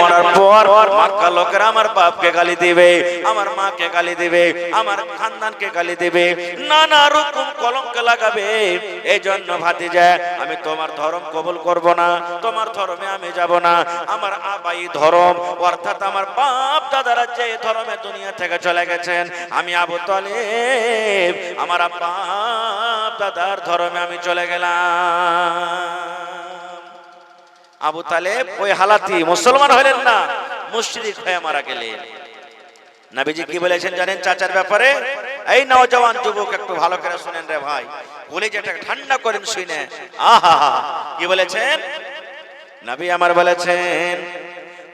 মরার পর মক্কা লোকেরা আমার বাপকে গালি দিবে, আমার মাকে গালি দিবে, আমার খানদানকে গালি দিবে, নানা রকম কলঙ্ক লাগাবে। এই জন্য ভাতিজা আমি তোমার ধর্ম কবুল করব না, তোমার ধর্মে আমি যাব না। আমার আবাই ধর্ম অর্থাৎ আমার বাপ দাদারা যে ধর্মে দুনিয়া থেকে চলে গেছেন, আমি আবু তালেব আমার বাপ দাদার ধর্মে আমি চলে গেলাম। আবু তালেব ওই হালাতি মুসলমান হলেন না, মুশরিক হয়ে মারা গেলেন। নবীজি কি বলেছেন জানেন চাচার ব্যাপারে? এই নওজওয়ান যুবক একটু ভালো করে শুনেন রে ভাই, বলে যেটা ঠান্ডা করেন শুনে। আহা কি বলেছেন নবী আমার? বলেছেন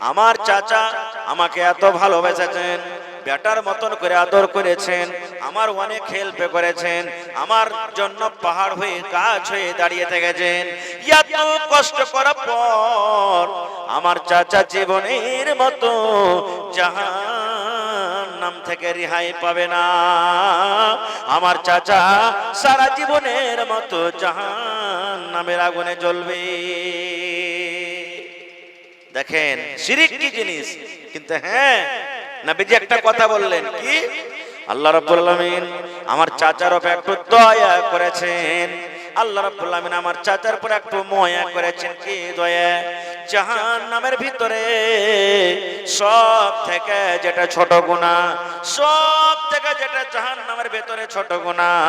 আমার চাচা আমাকে এত ভালোবেসেছেন, বেটার মতন করে আদর করেছেন, আমার অনেক হেল্প করেছেন, আমার জন্য পাহাড় হয়ে গাছ হয়ে দাঁড়িয়ে থেকেছেন। এত কষ্ট করার পর আমার চাচা জীবনের মতো জাহান্নাম থেকে রেহাই পাবে না। আমার চাচা সারা জীবনের মতো জাহান্নামের আগুনে জ্বলবে। দেখেন শিরিক কি জিনিস। কিন্তু হ্যাঁ নবীজি একটা কথা বললেন, কি? আল্লাহ রাব্বুল আলামিন আমার চাচার উপর একটু দয়া করেছেন, আল্লাহ রাব্বুল আলামিন আমার চাচার উপর একটু মায়া করেছেন। কি দয়া? জাহান্নামের ভিতরে সব থেকে যেটা ছোট গুনাহ, সব থেকে যেটা জাহান্নামের ভিতরে ছোট গুনাহ,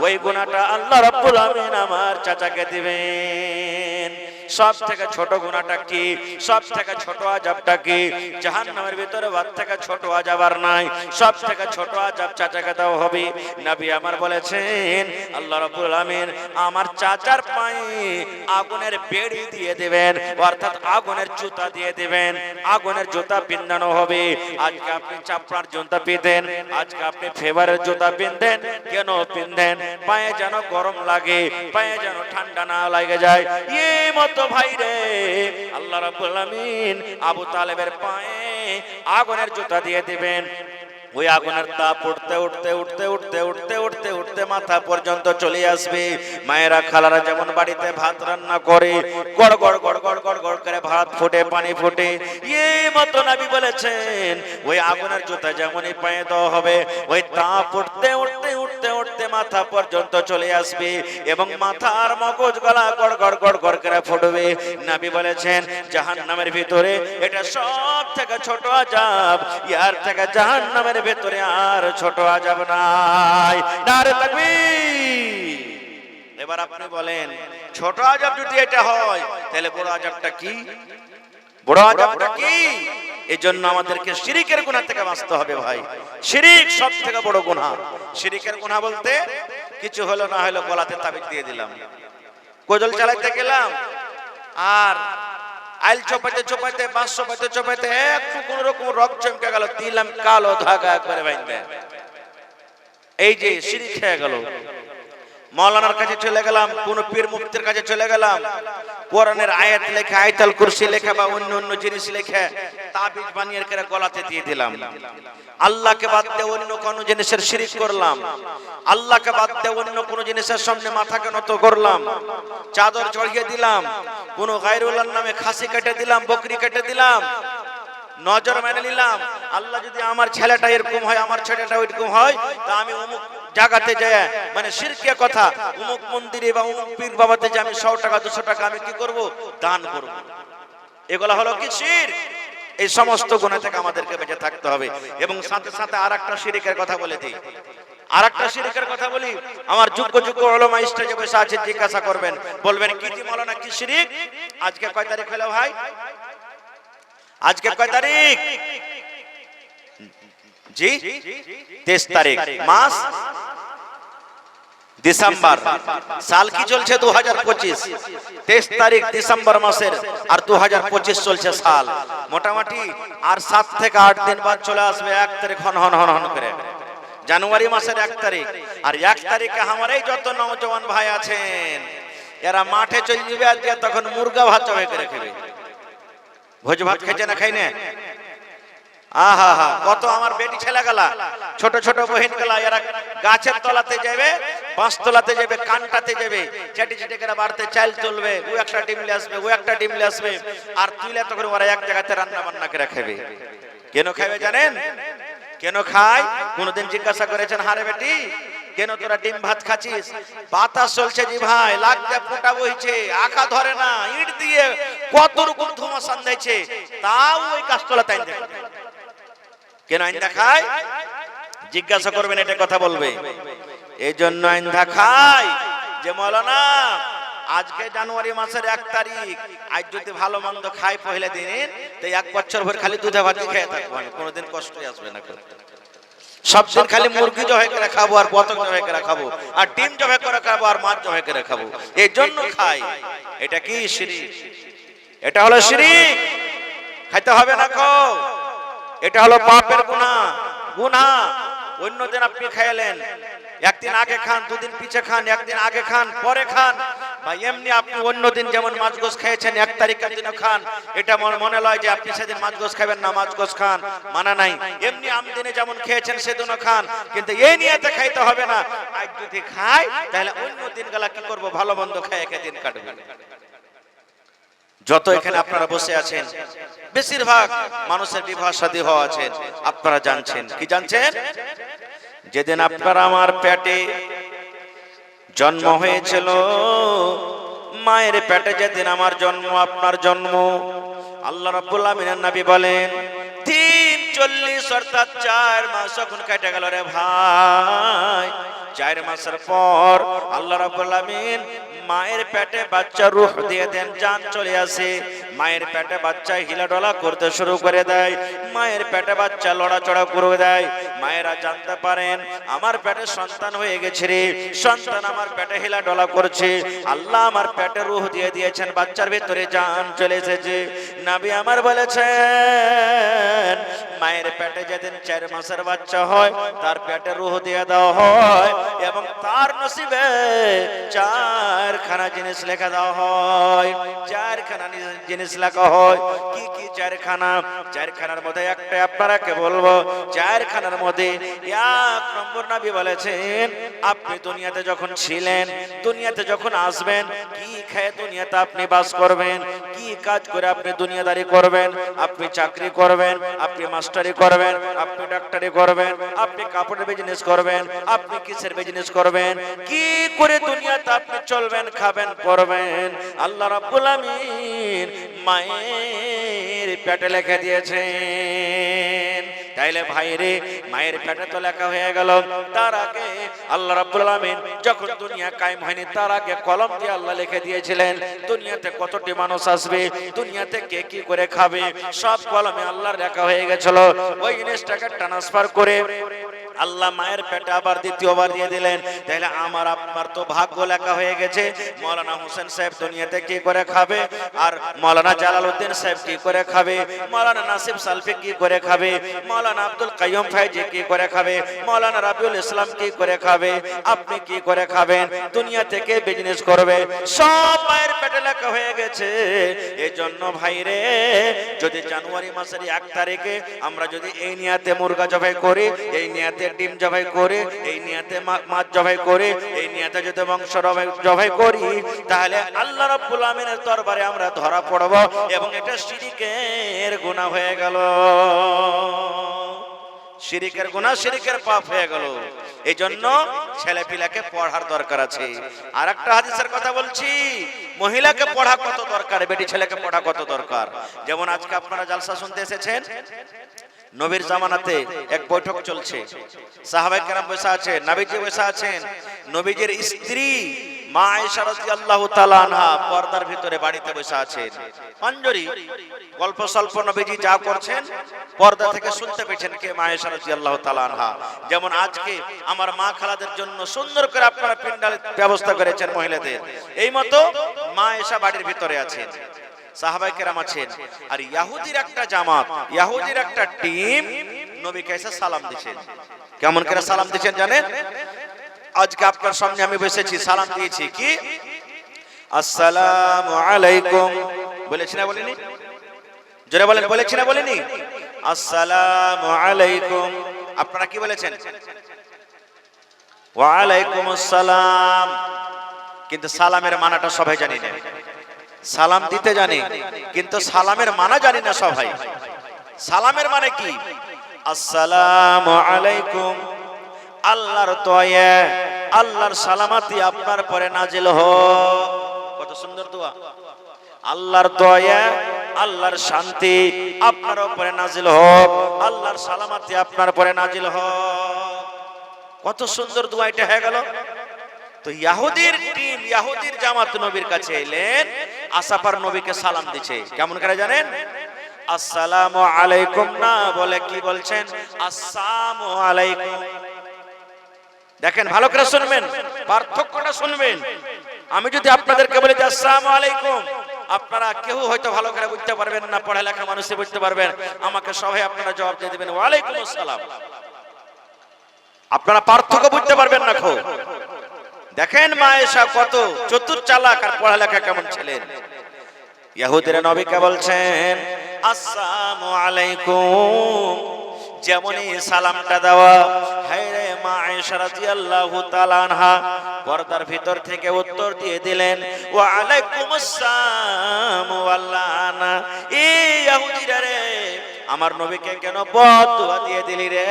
ওই গুনাহটা আল্লাহ রাব্বুল আলামিন আমার চাচাকে দিবেন। সব থেকে ছোট গুনাহটা কি? সব থেকে ছোট আযাবটা কি? জাহান্নামের ভিতরে ওর থেকে ছোট আযাব আর নাই। সব থেকে ছোট আযাব চাচাকে দেওয়া হবে। নবী আমার বলেছেন আল্লাহ রাব্বুল আলামিন আমার চাচার পায়ে আগুনের বেড়ি দিয়ে দিবেন, অর্থাৎ আগুনের জুতা দিয়ে দিবেন, আগুনের জুতা পিন্দানো হবে। আজকে আপনি চাপড়ার জুতা পিঁধেন, আজকে আপনি ফেভারের জুতা পিঁধেন, কেন পিঁধেন? পায়ে যেন গরম লাগে, পায়ে যেন ঠান্ডা না লাগে যায়। এই মতো ভাই রে আল্লাহ রাব্বুল আলামিন আবু তালেবের পায়ে আগুনের জুতা দিয়ে দিবেন। ওই আগুনের তাপ উঠতে উঠতে উঠতে উঠতে উঠতে উঠতে উঠতে মাথা পর্যন্ত চলে আসবে। মায়েরা খালারা যেমন বাড়িতে ভাত রান্না করে গড় গড় গড় গড় গড় গড় করে ভাত ফুটে, পানি ফুটে, এই মতো নবী বলেছেন ওই আগুনের জুতা যেমনই পায়ে দেওয়া হবে, ওই তাপ উঠতে উঠতে উঠতে উঠতে মাথা পর্যন্ত চলে আসবে এবং মাথার মগজ গলা গড় গড় গড় গড় করে ফুটবে। নবী বলেছেন জাহান্নামের ভিতরে এটা সব থেকে ছোট আযাব, ইয়ার থেকে জাহান্নামের ভেতরে আর ছোট আযাব নাই। নারে তাকবীর। এবার আপনি বলেন ছোট আযাব যদি এটা হয় তাহলে বড় আযাবটা কি? বড় আযাবটা কি? এজন্য আমাদেরকে শিরকের গুনাহ থেকে বাঁচতে হবে ভাই। শিরক সব থেকে বড় গুনাহ। শিরকের গুনাহ বলতে কিছু হলো না হলো গলাতে তাবিজ দিয়ে দিলাম, কোজল চালাতে গেলাম আর আইল চপাইতে চপাইতে, বাঁশ চপাইতে চপাইতে একটু কোন রকম রক চমকে গেল, দিলাম কালো ধাগা করে বাইন্ধে, এই যে শিরক হয়ে গেল। মাওলানার কাছে চলে গেলাম, কোন পীর মুফতির কাছে চলে গেলাম, কোরআনের আয়াত লেখা, আয়াতুল কুরসি লেখা বা অন্য অন্য জিনিস লেখা তাবিজ বানিয়ে করে গলাতে দিয়ে দিলাম। আল্লাহকে বাদ দিয়ে অন্য কোন জিনিসের শিরক করলাম, আল্লাহকে বাদ দিয়ে অন্য কোন জিনিসের সামনে মাথাকে নত করলাম, চাদর চড়িয়ে দিলাম, কোন গায়রুল্লাহর নামে খাসি কেটে দিলাম, বকরি কেটে দিলাম, নজর মেনে নিলাম আল্লাহ যদি আমার ছেলেটা এরকম হয়, আমার ছেলেটা ওইরকম হয়, তা আমি অমুক জায়গাতে যায়, মানে শিরকিয়া কথা, অমুক মন্দিরে বা অমুক পীর বাবাতে যে আমি 100 টাকা 200 টাকা আমি কি করব? দান করব। এগুলা হলো কি? শিরক। এই সমস্ত গুনাহ থেকে আমাদেরকে বেঁচে থাকতে হবে। এবং সাথে সাথে আরেকটা শিরকের কথা বলে দিই, আরেকটা শিরকের কথা বলি। আমার যোগ্য যোগ্য উলামা স্টেজে বসে আছে, জিজ্ঞাসা করবেন, বলবেন কি জি মাওলানা কি শিরক? আজকে কয় তারিখ হলো ভাই? আজকে কয় তারিখ? জি 23 তারিখ, মাস ডিসেম্বর, সাল কি চলছে? 2025। 23 তারিখ ডিসেম্বর মাসের আর 2025 চলছে সাল। মোটামুটি আর 7 থেকে 8 দিন বাদ চলে আসবে 1 তারিখ, হন হন হন হন করে জানুয়ারি মাসের 1 তারিখ। আর 1 তারিখে আমার এই যত নওজওয়ান ভাই আছেন এরা মাঠে চলে যাবে, আর তখন মুরগা ভাত চড়াই করে খাবে। ভোজ ভাত খেয়েছে না খাই না? আহা হা, কত আমার বেটি ছেলে গেলা, ছোট ছোট বহিন গেলা, এরা গাছের তলাতে যাবে, পাঁচতলাতে যাবে, কানটাতে যাবে, চেটে চেটে করে বাড়তে চাল চলবে, ও একটা ডিম নিয়ে আসবে, ও একটা ডিম নিয়ে আসবে, আর তুইলে তো করে ওরা এক জায়গাতে রান্না বান্না করে খাবে। কেন খাবে জানেন? কেন খায়? কোনদিন জিজ্ঞাসা করেছেন হারে বেটি কেন তোরা ডিম ভাত খাচ্ছিস? বাতাস চলছে জি ভাই, লাগতে ফোঁটা বইছে, আঁকা ধরে না, ইট দিয়ে কত রকম ধোঁয়া সান্দাইছে, তাও ওই গাছতলা তাই কেন আইন্দা খায়? জিজ্ঞাসা করবেন, এটা কথা বলবে। এই জন্য আইন্দা খায় যে মৌলানা আজকে জানুয়ারি মাসের 1 তারিখ, আজ যদি ভালো মন্দ খাই পহেলে দিন, তো 1 বছর ভর খালি দুধে ভাত খেয়ে থাকবো, কোনোদিন কষ্টই আসবে না। সব দিন খালি মুরগি জবাই করে খাবো, আর বতক জবাই করে খাবো, আর ডিম জবাই করে খাবো, আর মাছ জবাই করে খাবো, এই জন্য খাই। এটা কি শিরক? এটা হলো শিরক, খাইতে হবে না খো। এটা হলো পাপের গুনাহ। গুনাহ অন্যদিন আপনি খাইলেন, একদিন আগে খান, দুদিন পিছে খান, একদিন আগে খান পরে খান, বা এমনি আপনি অন্যদিন যেমন মাছ গোস খেয়েছেন 1 তারিখের দিনও খান, এটা মনে লয় যে আপনি সেদিন মাছ গোস খাবেন না, মাছ গোস খান, মানা নাই। এমনি আমদিনে যেমন খেয়েছেন সেদিনও খান, কিন্তু এই নিয়তে খাইতে হবে না। আজ যদি খাই তাহলে অন্য দিন গলা কি করব, ভালো মন্দ খাই একে দিন কাটবে। যত এখানে আপনারা বসে আছেন বেশিরভাগ মানুষের বিবাহ শাদী হওয়া আছেন, আপনারা জানছেন কি? জানছেন যেদিন আপনার আমার পেটে জন্ম হয়েছিল, মায়ের পেটে যেদিন আমার জন্ম, আপনার জন্ম, আল্লাহ রাব্বুল আমিনের নবী বলেন 340 অর্থাৎ 4 মাস যখন কেটে গেল রে ভাই, 4 মাসের পর আল্লাহ রাব্বুল আমিন মায়ের পেটে বাচ্চা রূহ দিয়ে দেন, জান চলে আসে। মায়ের পেটে বাচ্চা হিলাডলা করতে শুরু করে দেয়, মায়ের পেটে বাচ্চা লড়াচড়া করে দেয়। মায়েরা জানতে পারেন আমার পেটে সন্তান হয়ে গেছে রে, সন্তান আমার পেটে হিলাডলা করছে, আল্লাহ আমার পেটে রূহ দিয়ে দিয়েছেন, বাচ্চার ভিতরে জান চলে এসেছে। নবী আমার বলেছেন মায়ের পেটে যেদিন 4 মাসের বাচ্চা হয়, তার পেটে রূহ দিয়ে দেওয়া হয় এবং তার নসিবে 4খানা জিনিস লেখা দেওয়া হয়। 4খানা জিনিস লেখা হয়। কি কি 4খানা? 4খানার মধ্যে একটা আপনারাকে বলবো। 4খানার মধ্যে 1 নম্বর নবী বলেছেন আপনি দুনিয়াতে যখন ছিলেন, দুনিয়াতে যখন আসবেন, কি খেয়ে দুনিয়াতে আপনি বাস করবেন, কি কাজ করে আপনি দুনিয়াদারি করবেন, আপনি চাকরি করবেন, আপনি মাস্টারি করবেন, আপনি ডাক্তারি করবেন, আপনি কাপড়ের বিজনেস করবেন, আপনি কিসের বিজনেস করবেন, কি করে দুনিয়াতে আপনি চলবেন, খাবেন, পরবেন, আল্লাহ রাব্বুল আমিন মায়ের পেটে লিখে দিয়েছেন। তাইলে ভাইরে মায়ের পেটে তো লেখা হয়ে গেল, তার আগে আল্লাহ রাব্বুল আমিন যখন দুনিয়া কায়েম হয়নি, তার আগে কলম দিয়ে আল্লাহ লিখে দিয়েছিলেন দুনিয়াতে কতটি মানুষ আসবে, দুনিয়াতে কে কি করে খাবে, সব কলমে আল্লাহর লেখা হয়ে গেছিল। ওই জিনিসটাকে ট্রান্সফার করে আল্লাহ মায়ের পেটে আবার দ্বিতীয়বার দিয়ে দিলেন। তাহলে আমার আপনার তো ভাগ্য লেখা হয়ে গেছে, মৌলানা হোসেন সাহেব দুনিয়াতে কি করে খাবে, আর মৌলানা জালালউদ্দিন সাহেব কি করে খাবে, মৌলানা নাসিব সালফি কি করে খাবে, মৌলানা আব্দুল কাইয়ুম ফাইজি কি করে খাবে, মৌলানা রাবিউল ইসলাম কি করে খাবে, আপনি কি করে খাবেন, দুনিয়া থেকে বিজনেস করবে, সব মায়ের পেটে লেখা হয়ে গেছে। এজন্য ভাইরে যদি জানুয়ারি মাসের 1 তারিখে আমরা যদি এই নিয়াতে মুরগা জবাই করি, এই নিয়াতে ডিম জবাই করে, এই নিয়াতে মাছ জবাই করে, এই নিয়াতে যদি মাংস জবাই করি, তাহলে আল্লাহ রাব্বুল আমিনের দরবারে আমরা ধরা পড়ব এবং এটা শিরকের গুনাহ হয়ে গেল। শিরকের গুনাহ, শিরকের পাপ হয়ে গেল। এই জন্য ছেলে পিলাকে পড়ার দরকার আছে। আর একটা হাদিসের কথা বলছি, মহিলাকে পড়া কত দরকার, বেটি ছেলেকে পড়া কত দরকার। যেমন আজকে আপনারা জালসা শুনতে এসেছেন, নবীর জামানাতে এক বৈঠক চলছে, সাহাবায়ে কেরাম বসে আছেন, নবীজি বসে আছেন, নবীজির স্ত্রী মা আয়েশা রাদিয়াল্লাহু তাআলা আনহা পর্দার ভিতরে বাড়িতে বসে আছেন। পাঞ্জরি গল্প স্বল্প নবীজি যা করছেন পর্দা থেকে শুনতে পেয়েছেন কে? মা আয়েশা রাদিয়াল্লাহু তাআলা আনহা। যেমন আজকে আমার মা খালাদের জন্য সুন্দর করে আপনারা প্যান্ডেলের ব্যবস্থা করেছেন মহিলাদের, এই মতো মা আয়েশা বাড়ির ভিতরে আছেন, সাহাবায়ে কেরাম আছেন, আর ইহুদির একটা জামাত, ইহুদির একটা টিম নবীকে এসে সালাম দিয়েছেন। কেমন করে সালাম দিয়েছেন জানেন? আজকে আপনার সামনে আমি বসেছি, সালাম দিয়েছি কি আসসালামু আলাইকুম বলেছি না বলিনি? জোরে বলেন, বলেছি না বলিনি? আসসালামু আলাইকুম। আপনারা কি বলেছেন? ওয়া আলাইকুমুস সালাম। কিন্তু সালামের মানাটা সবাই জানি না। সালাম দিতে জানি, কিন্তু সালামের মানা জানি না সবাই। সালামের মানে কি? আসসালামু আলাইকুম, আল্লাহর দয়া, আল্লাহর সালামাতি আপনার পরে নাজিল হোক। কত সুন্দর দোয়া! আল্লাহর দয়া, আল্লাহর শান্তি আপনার উপরে নাজিল হোক, আল্লাহর সালামাতি আপনার পরে নাজিল হোক। কত সুন্দর দোয়া এটা হয়ে গেল। তো ইহুদির টিম, ইহুদির জামাত নবীর কাছে এলেন, আসাপার নবীকে সালাম দিছে। কেমন করে জানেন? আসসালামু আলাইকুম না বলে কি বলছেন? আসসালামু আলাইকুম। দেখেন, ভালো করে শুনবেন, পার্থক্যটা শুনবেন। আমি যদি আপনাদেরকে বলি যে আসসালামু আলাইকুম, আপনারা কেউ হয়তো ভালো করে বুঝতে পারবেন না, পড়ালেখা মানুষই বুঝতে পারবেন। আমাকে সবাই আপনারা জবাব দিয়ে দিবেন ওয়া আলাইকুম আসসালাম। আপনারা পার্থক্য বুঝতে পারবেন না। খুব দেখেন মা আয়েশা কত চতুর চালাক আর পড়ালেখা কেমন ছিলেন। ইহুদিরা নবীকে বলছেন আসসালামু আলাইকুম, যেমনই সালামটা দেওয়া, হায়রে মা আয়েশা রাদিয়াল্লাহু তাআলা আনহা পর্দার ভিতর থেকে উত্তর দিয়ে দিলেন ওয়া আলাইকুমুস সালাম ওয়া লানা। এই ইহুদিরা রে, আমার নবীকে কেন বদদুয়া দিয়ে দিলি রে?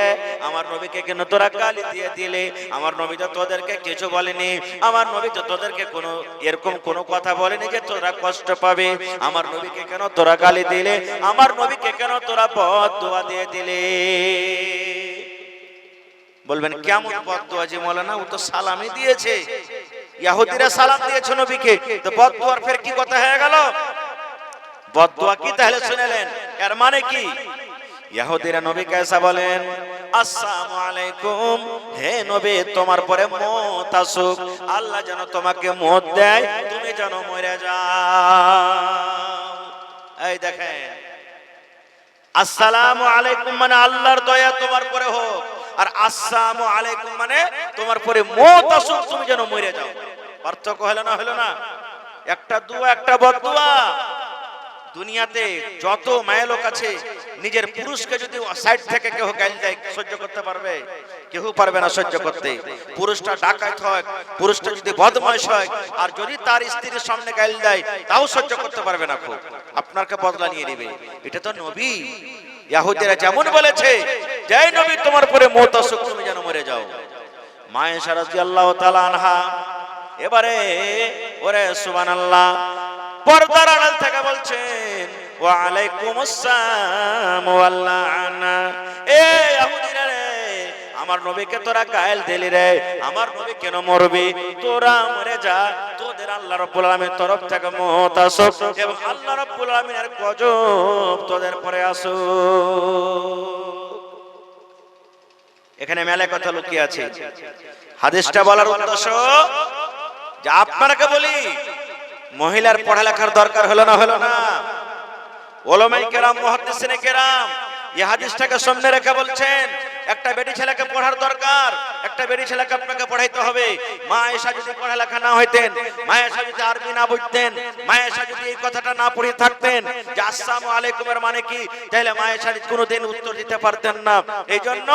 আমার নবীকে কেন তোরা গালি দিয়ে দিলি? আমার নবী তো তোদেরকে কিছু বলেনি, আমার নবী তো তোদেরকে কোনো এরকম কোনো কথা বলেনি যে তোরা কষ্ট পাবে। আমার নবীকে কেন তোরা গালি দিলে? আমার নবীকে কেন তোরা বদদুয়া দিয়ে দিলি? বলবেন কেমন বদদুয়া যে মাওলানা, ও তো সালামই দিয়েছে। ইহুদিরা সালাম দিয়েছে নবীকে, তো বদদুয়ার ফের কি কথা হয়ে গেল? বদদুয়া কি তাহলে শুনেলেন? এর মানে কি? ইহুদিরা নবীকে এসে বলেন আসসালামু আলাইকুম, হে নবী তোমার পরে মওত আসুক, আল্লাহ যেন তোমাকে মওত দেয়, তুমি যেন মরে যাও। এই দেখেন, আসসালামু আলাইকুম মানে আল্লাহর দয়া তোমার পরে হোক, আর আসসালামু আলাইকুম মানে তোমার পরে মওত আসুক, তুমি যেন মরে যাও। পার্থক্য হলো না? হলো না? একটা দুয়া, একটা বদদুয়া। দুনিয়াতে যত মায়া লোক আছে, নিজের পুরুষকে যদি সাইড থেকে কেউ গালি দেয়, সহ্য করতে পারবে? কেউ পারবে না সহ্য করতে। পুরুষটা ডাকাত হয়, পুরুষটা যদি বদমাইশ হয়, আর যদি তার স্ত্রীর সামনে গালি দেয়, তাও সহ্য করতে পারবে না। খুব আপনাকে বদলা নিয়ে নেবে। এটা তো নবী। ইহুদিরা যেমন বলেছে যে নবী তোমার পরে মওত আসুক, তুমি যেন মরে যাও। মা আয়েশা রাদিয়াল্লাহু তাআলা আনহা এবারে ওরে সুবহানাল্লাহ পর্দার আড়াল থেকে বলছেন ওয়া আলাইকুমুস সালাম ওয়া লানা। এ ইহুদিরা রে, আমার নবীকে তোরা গায়েল দিলি রে, আমার নবী কেন মরবি? তোরা মরে যা, তোদের আল্লাহ রাব্বুল আলামিনের তরফ থেকে মওত আসুক এবং আল্লাহ রাব্বুল আলামিনের গজব তোদের পরে আসুক। এখানে মেলা কথা লুকিয়ে আছে। হাদিসটা বলার উদ্দেশ্য যে আপনাকে বলি, মহিলার পড়ালেখার দরকার হলো না? হলো না? উলামায়ে কেরাম, মুহাদ্দিসিনে কেরাম এই হাদিসটাকে সামনে রেখে বলছেন একটা বেটি ছেলেকে পড়ার দরকার, একটা বেটি ছেলেকে আপনাকে পড়াইতে হবে। মা আয়েশা যদি পড়ালেখা না হইতেন, মা আয়েশা যদি আরবি না বুঝতেন, মা আয়েশা যদি এই কথাটা না পড়ে থাকতেন যে আসসালামু আলাইকুমের মানে কি, তাহলে মা আয়েশা কোনোদিন উত্তর দিতে পারতেন না। এইজন্য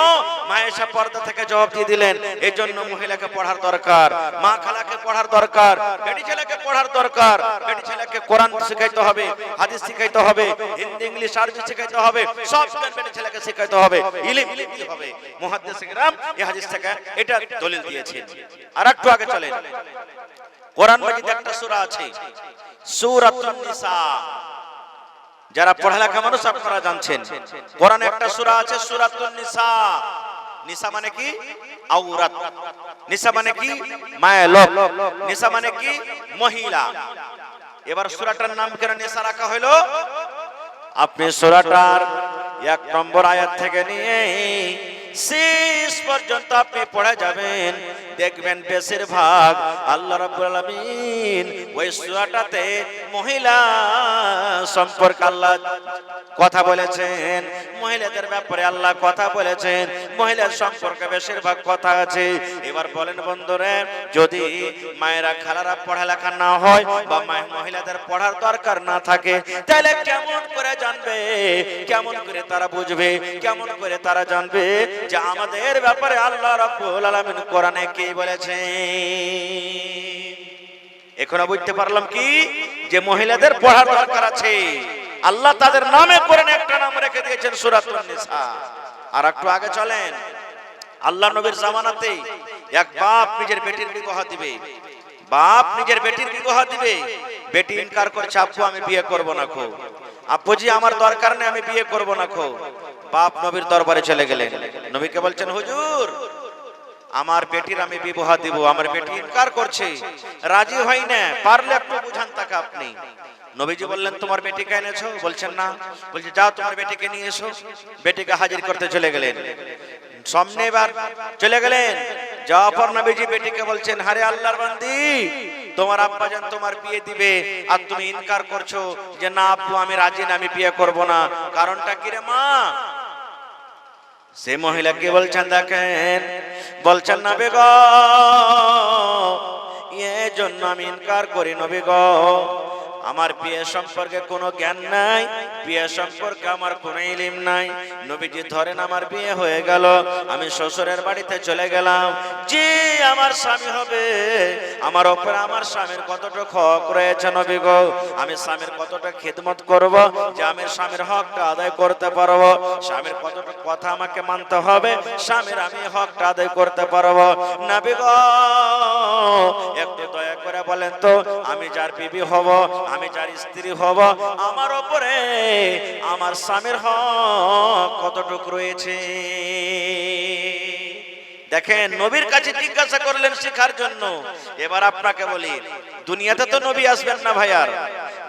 মা আয়েশা পর্দা থেকে জবাব দিয়ে দিলেন। এইজন্য মহিলাকে পড়ার দরকার, মা খালাকে পড়ার দরকার, বেটি ছেলেকে পড়ার দরকার। বেটি ছেলেকে কোরআন শিখাইতে হবে, হাদিস শিখাইতে হবে, হিন্দি ইংলিশ আরবি শিখাইতে হবে, সব বেটি ছেলেকে শিখাইতে হবে, ইলম দিতে হবে। মুহাদ্দিসিনে কেরাম এই হাদিস থেকে এটা দলিল দিয়েছেন। আর একটু আগে চলেন, কোরআন মাজিদে একটা সূরা আছে সূরাতুন নিসা। যারা পড়ালেখা মানুষ আপনারা জানছেন, কোরআনে একটা সূরা আছে সূরাতুন নিসা। নিসা মানে কি? আওরাত। নিসা মানে কি? মায়া লোক। নিসা মানে কি? মহিলা। এবার সূরাটার নাম কেন নিসা রাখা হলো? আপনি সূরাটার 1 নম্বর আয়াত থেকে নিয়ে শেষ পর্যন্ত আপনি পড়ে যাবেন, দেখবেন বেশিরভাগ আল্লাহ রাব্বুল আলামিন ওই সূরাটাতে মহিলা সম্পর্কে আল্লাহ কথা বলেছেন, মহিলাদের ব্যাপারে আল্লাহ কথা বলেছেন, মহিলার সম্পর্কে বেশিরভাগ কথা আছে। এবার বলেন বন্ধুরা, যদি মায়েরা খালারা পড়ালেখা না হয় বা মহিলাদের পড়ার দরকার না থাকে, তাহলে কেমন করে জানবে, কেমন করে তারা বুঝবে, কেমন করে তারা জানবে যে আমাদের ব্যাপারে আল্লাহ রাব্বুল আলামিন কোরআনে কি বলেছেন? এখনো বুঝতে পারলাম কি যে মহিলাদের পড়ার দরকার আছে। আল্লাহ তাদের নামে কোরআনে একটা নাম রেখে দিয়েছেন সূরাতুন নিসা। আর একটু আগে চলেন, আল্লাহ নবীর জামানাতে এক বাপ নিজের বেটির বিবাহ দিবে, বাপ নিজের বেটির বিবাহ দিবে, বেটি ইনকার করছে, আব্বু আমি বিয়ে করব না খো, আব্বুজি আমার দরকার নেই, আমি বিয়ে করব না খো। বাপ নবীর দরবারে চলে গেলেন, নবীকে বলছেন হুজুর আমার বেটির আমি বিবাহ দিব, আমার বেটি ইনকার করছে, রাজি হয় না, পারলে একটু বুঝান তাকে আপনি। নবীজি বললেন তোমার বেটিকে এনেছো? বলছেন না। বলছে যাও তোমার বেটিকে নিয়ে এসো। বেটিকে হাজির করতে চলে গেলেন, সামনে এবার চলে গেলেন, যাওয়ার পর নবীজি বেটিকে বলছেন হারে আল্লাহর বান্দি, তোমার আব্বাজান তোমার বিয়ে দিবে আর তুমি ইনকার করছো যে না আব্বু আমি রাজি না, আমি বিয়ে করব না, কারণটা কি রে মা? সে মহিলাকে বলছেন দেখেন, বলছেন নবী গো এর জন্য আমি ইনকার করি, নবী গো আমার বিয়ে সম্পর্কে কোনো জ্ঞান নাই, বিয়ে সম্পর্কে আমার কোনো ইলম নাই। নবীজি ধরেন আমার বিয়ে হয়ে গেল, আমি শ্বশুরের বাড়িতে চলে গেলাম, যে আমার স্বামী হবে আমার উপরে আমার স্বামীর কতটা হক রয়েছে নবী গো, আমি স্বামীর কতটা খিদমত করব যে আমি স্বামীর হকটা আদায় করতে পারবো, স্বামীর কতটা কথা আমাকে মানতে হবে, স্বামীর আমি হকটা আদায় করতে পারবো। নবী গো একটু দয়া করে বলেন তো আমি যার বিবি হব, আমি যার স্ত্রী হব, আমার উপরে আমার স্বামীর হক কতটুকু রয়েছে? দেখেন নবীর কাছে জিজ্ঞাসা করলেন শিখার জন্য। এবার আপনাকে বলি, দুনিয়াতে তো নবী আসবেন না ভাইয়ার,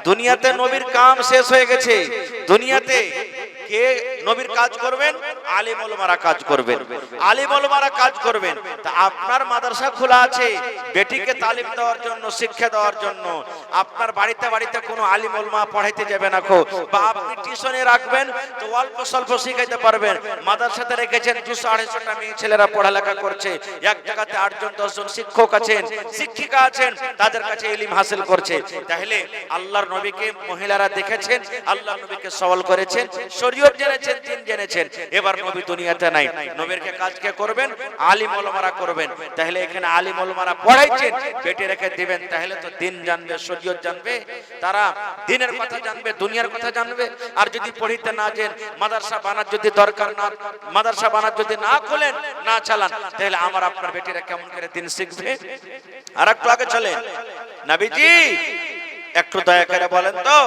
দুনিয়াতে নবীর কাম শেষ হয়ে গেছে। দুনিয়াতে কে নবীর কাজ করবেন? আলিম উলামারা কাজ করবেন, আলিম উলামারা কাজ করবেন। তা আপনার মাদ্রাসা খোলা আছে বেটিকে তালিম দেওয়ার জন্য, শিক্ষা দেওয়ার জন্য, আপনার বাড়িতে বাড়িতে কোনো আলিম উলামা পড়াইতে যাবে না কো, বা আপনি টিউশনে রাখবেন তো অল্প স্বল্প শিখাইতে পারবেন। মাদ্রাসাতে রেখেছেন 200-250টা মেয়ে ছেলেরা পড়ালেখা করছে, এক জায়গাতে 8জন-10 জন শিক্ষক আছেন, শিক্ষিকা আছেন, তাদের কাছে ইলম হাসিল করছে। তাহলে আল্লাহর নবীকে মহিলারা দেখেছেন, আল্লাহর নবীকে সওয়াল করেছেন, শরীয়ত জেনেছেন, দিন জেনেছেন। এবার নবী দুনিয়াতে নাই, নবীর কাজ কে করবেন? আলিম উলামারা করবেন। তাহলে এখানে আলিম উলামারা পড়াইছেন, বেটে রেখে দিবেন, তাহলে তো দিন জানবে, শরীয়ত জানবে, তারা দিনের কথা জানবে, দুনিয়ার কথা জানবে। আর যদি পড়িতে না যান, মাদ্রাসা বানার যদি দরকার না, মাদ্রাসা বানার যদি না খোলেন, না চালান, তাহলে আমার আপনার বেটিরা কেমন করে দিন শিখবে? আর একটু আগে চলেন, নবীজি একটু দয়া করে বলেন তো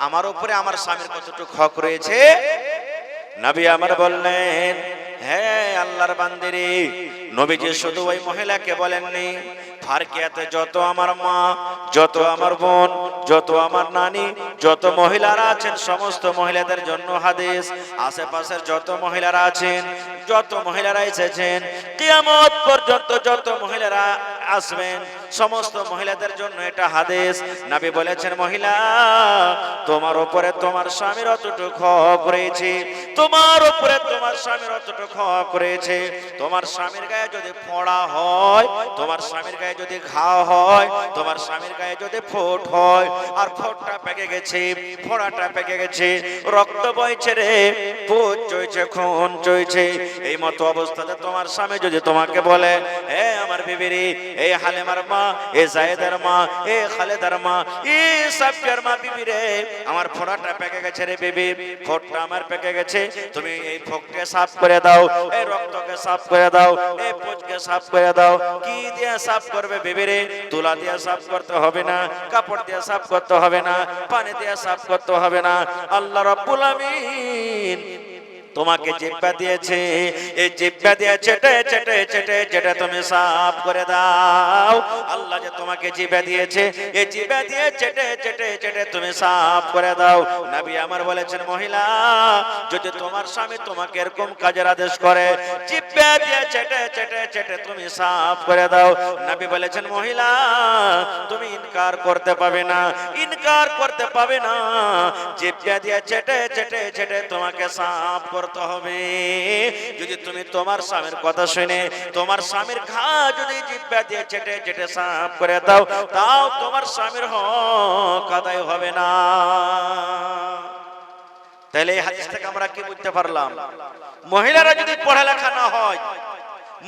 আমার উপরে আমার স্বামীর কতটুকু হক রয়েছে? নবী আমার বললেন হ্যাঁ আল্লাহর বান্দিরে, নবীজি শুধু ওই মহিলাকে বলেননি, ফারকিয়াতে যত আমার মা, যত আমার বোন, যত আমার নানি, যত মহিলারা আছেন সমস্ত মহিলাদের জন্য হাদিস, আশেপাশের যত মহিলারা আছেন, যত মহিলারা এসেছেন, কিয়ামত পর্যন্ত যত মহিলারা আসবেন সমস্ত মহিলাদের জন্য এটা হাদিস। নবী বলেছেন মহিলা তোমার উপরে তোমার স্বামীর অতটুকু হক রয়েছে, তোমার উপরে তোমার স্বামীর অতটুকু হক রয়েছে। তোমার স্বামীর গায়ে যদি ফোঁড়া হয়, তোমার স্বামীর গায়ে যদি ঘা হয়, তোমার স্বামীর গায়ে যদি ফোঁট হয়, আর ফোঁটটা পেকে গেছে, ফোঁড়াটা পেকে গেছে, রক্ত বইছে রে, পুজ চইছে, খুন চইছে, এই মতো অবস্থাতে তোমার স্বামী যদি তোমাকে বলে হে আমার বিবিরে, এই হালেমার মা, এ জায়েদের মা, এ খালেদার মা, এ সাফিয়ার মা, বিবিরে আমার ফোঁড়াটা পেকে গেছে রে বিবি, ফোঁটটা আমার পেকে গেছে, তুমি এই ফোঁটকে সাফ করে দাও, এই রক্তকে সাফ করে দাও, এই পুজকে সাফ করে দাও। কি দিয়ে সাফ করবে বিবিরে? তুলা দিয়ে সাফ করতে হবে না, কাপড় দিয়ে সাফ করতে হবে না, পানি দিয়ে সাফ করতে হবে না। আল্লাহ রাব্বুল আমিন তোমাকে জিহ্বা দিয়েছে, এই জিহ্বা দিয়ে চেটে চেটে চেটে চেটে তুমি সাফ করে দাও। আল্লাহ যে তোমাকে জিহ্বা দিয়েছে, এই জিহ্বা দিয়ে চেটে চেটে চেটে তুমি সাফ করে দাও। নবী আমার বলেছেন, মহিলা যদি তোমার স্বামী তোমাকে এরকম কাজের আদেশ করে, জিহ্বা দিয়ে চেটে চেটে চেটে তুমি সাফ করে দাও, নবী বলেছেন, মহিলা তুমি ইনকার করতে পাবে না, ইনকার করতে পাবে না। জিহ্বা দিয়ে চেটে চেটে চেটে তোমাকে সাফ করতে হবে। যদি তুমি তোমার স্বামীর কথা শুনে তোমার স্বামীর ঘা যদি জিহ্বা দিয়ে চেটে চেটে সাফ করে দাও, তাও তোমার স্বামীর হক আদায় হবে না। তাহলে এই হাদিস থেকে আমরা কি বুঝতে পারলাম? মহিলারা যদি পড়ালেখা না হয়,